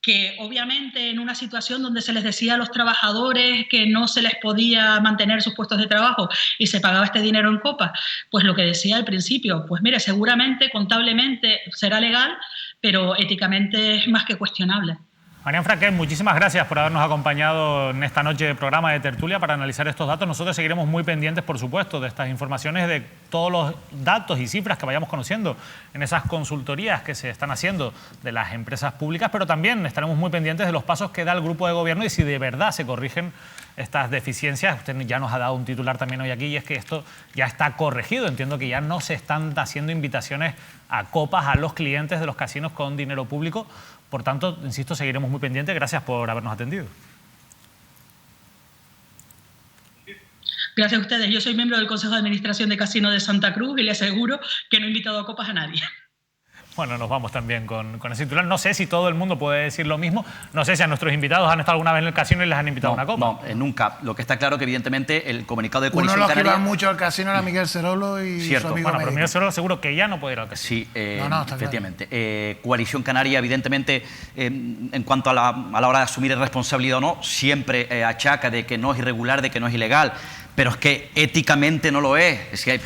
Que obviamente en una situación donde se les decía a los trabajadores que no se les podía mantener sus puestos de trabajo y se pagaba este dinero en copas, pues lo que decía al principio, pues mire, seguramente, contablemente será legal, pero éticamente es más que cuestionable. Marian Franquet, muchísimas gracias por habernos acompañado en esta noche de programa de tertulia para analizar estos datos. Nosotros seguiremos muy pendientes, por supuesto, de estas informaciones, de todos los datos y cifras que vayamos conociendo en esas consultorías que se están haciendo de las empresas públicas, pero también estaremos muy pendientes de los pasos que da el grupo de gobierno y si de verdad se corrigen estas deficiencias. Usted ya nos ha dado un titular también hoy aquí y es que esto ya está corregido. Entiendo que ya no se están haciendo invitaciones a copas a los clientes de los casinos con dinero público. Por tanto, insisto, seguiremos muy pendientes. Gracias por habernos atendido. Gracias a ustedes. Yo soy miembro del Consejo de Administración de Casino de Santa Cruz y le aseguro que no he invitado a copas a nadie. Bueno, nos vamos también con ese titular. No sé si todo el mundo puede decir lo mismo. No sé si a nuestros invitados han estado alguna vez en el casino y les han invitado a una copa. No, nunca. Lo que está claro que evidentemente el comunicado de Coalición Canaria... Uno de los que Canaria... va mucho al casino era Miguel Cerolo y Cierto. su amigo Bueno, pero médico. Miguel Cerolo seguro que ya no puede ir al casino. Sí, está efectivamente. Claro. Coalición Canaria, evidentemente, en cuanto a la hora de asumir responsabilidad o no, siempre achaca de que no es irregular, de que no es ilegal. Pero es que éticamente no lo es. Es que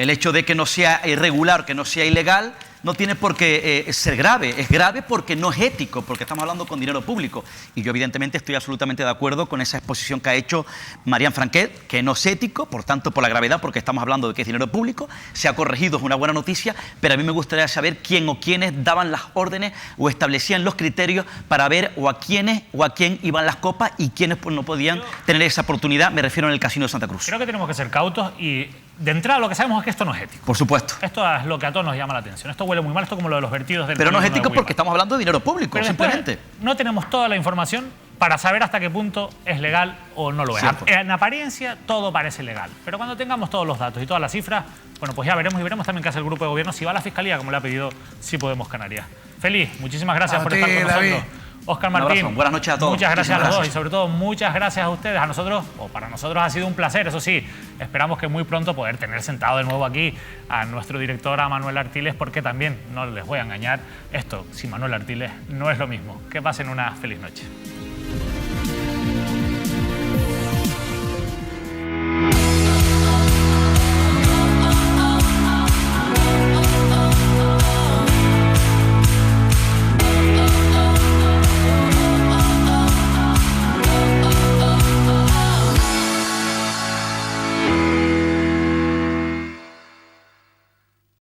el hecho de que no sea irregular, que no sea ilegal, no tiene por qué ser grave. Es grave porque no es ético, porque estamos hablando con dinero público. Y yo evidentemente estoy absolutamente de acuerdo con esa exposición que ha hecho Marian Franquet, que no es ético, por tanto, por la gravedad, porque estamos hablando de que es dinero público. Se ha corregido, es una buena noticia, pero a mí me gustaría saber quién o quiénes daban las órdenes o establecían los criterios para ver o a quiénes o a quién iban las copas y quiénes pues, no podían tener esa oportunidad. Me refiero en el Casino de Santa Cruz. Creo que tenemos que ser cautos y de entrada lo que sabemos es que esto no es ético. Por supuesto. Esto es lo que a todos nos llama la atención. Esto huele muy mal, esto como lo de los vertidos del... Pero no es ético porque estamos hablando de dinero público, pero simplemente. No tenemos toda la información para saber hasta qué punto es legal o no lo es. Cierto. En apariencia todo parece legal, pero cuando tengamos todos los datos y todas las cifras, bueno, pues ya veremos y veremos también qué hace el grupo de gobierno, si va a la Fiscalía, como le ha pedido Sí Podemos Canarias. Feliz, muchísimas gracias por estar con nosotros. David. Óscar Martín, buenas noches a todos. Muchas gracias a los dos y sobre todo muchas gracias a ustedes. A nosotros, o para nosotros ha sido un placer, eso sí. Esperamos que muy pronto poder tener sentado de nuevo aquí a nuestro director, a Manuel Artiles, porque también, no les voy a engañar, esto sin Manuel Artiles no es lo mismo. Que pasen una feliz noche.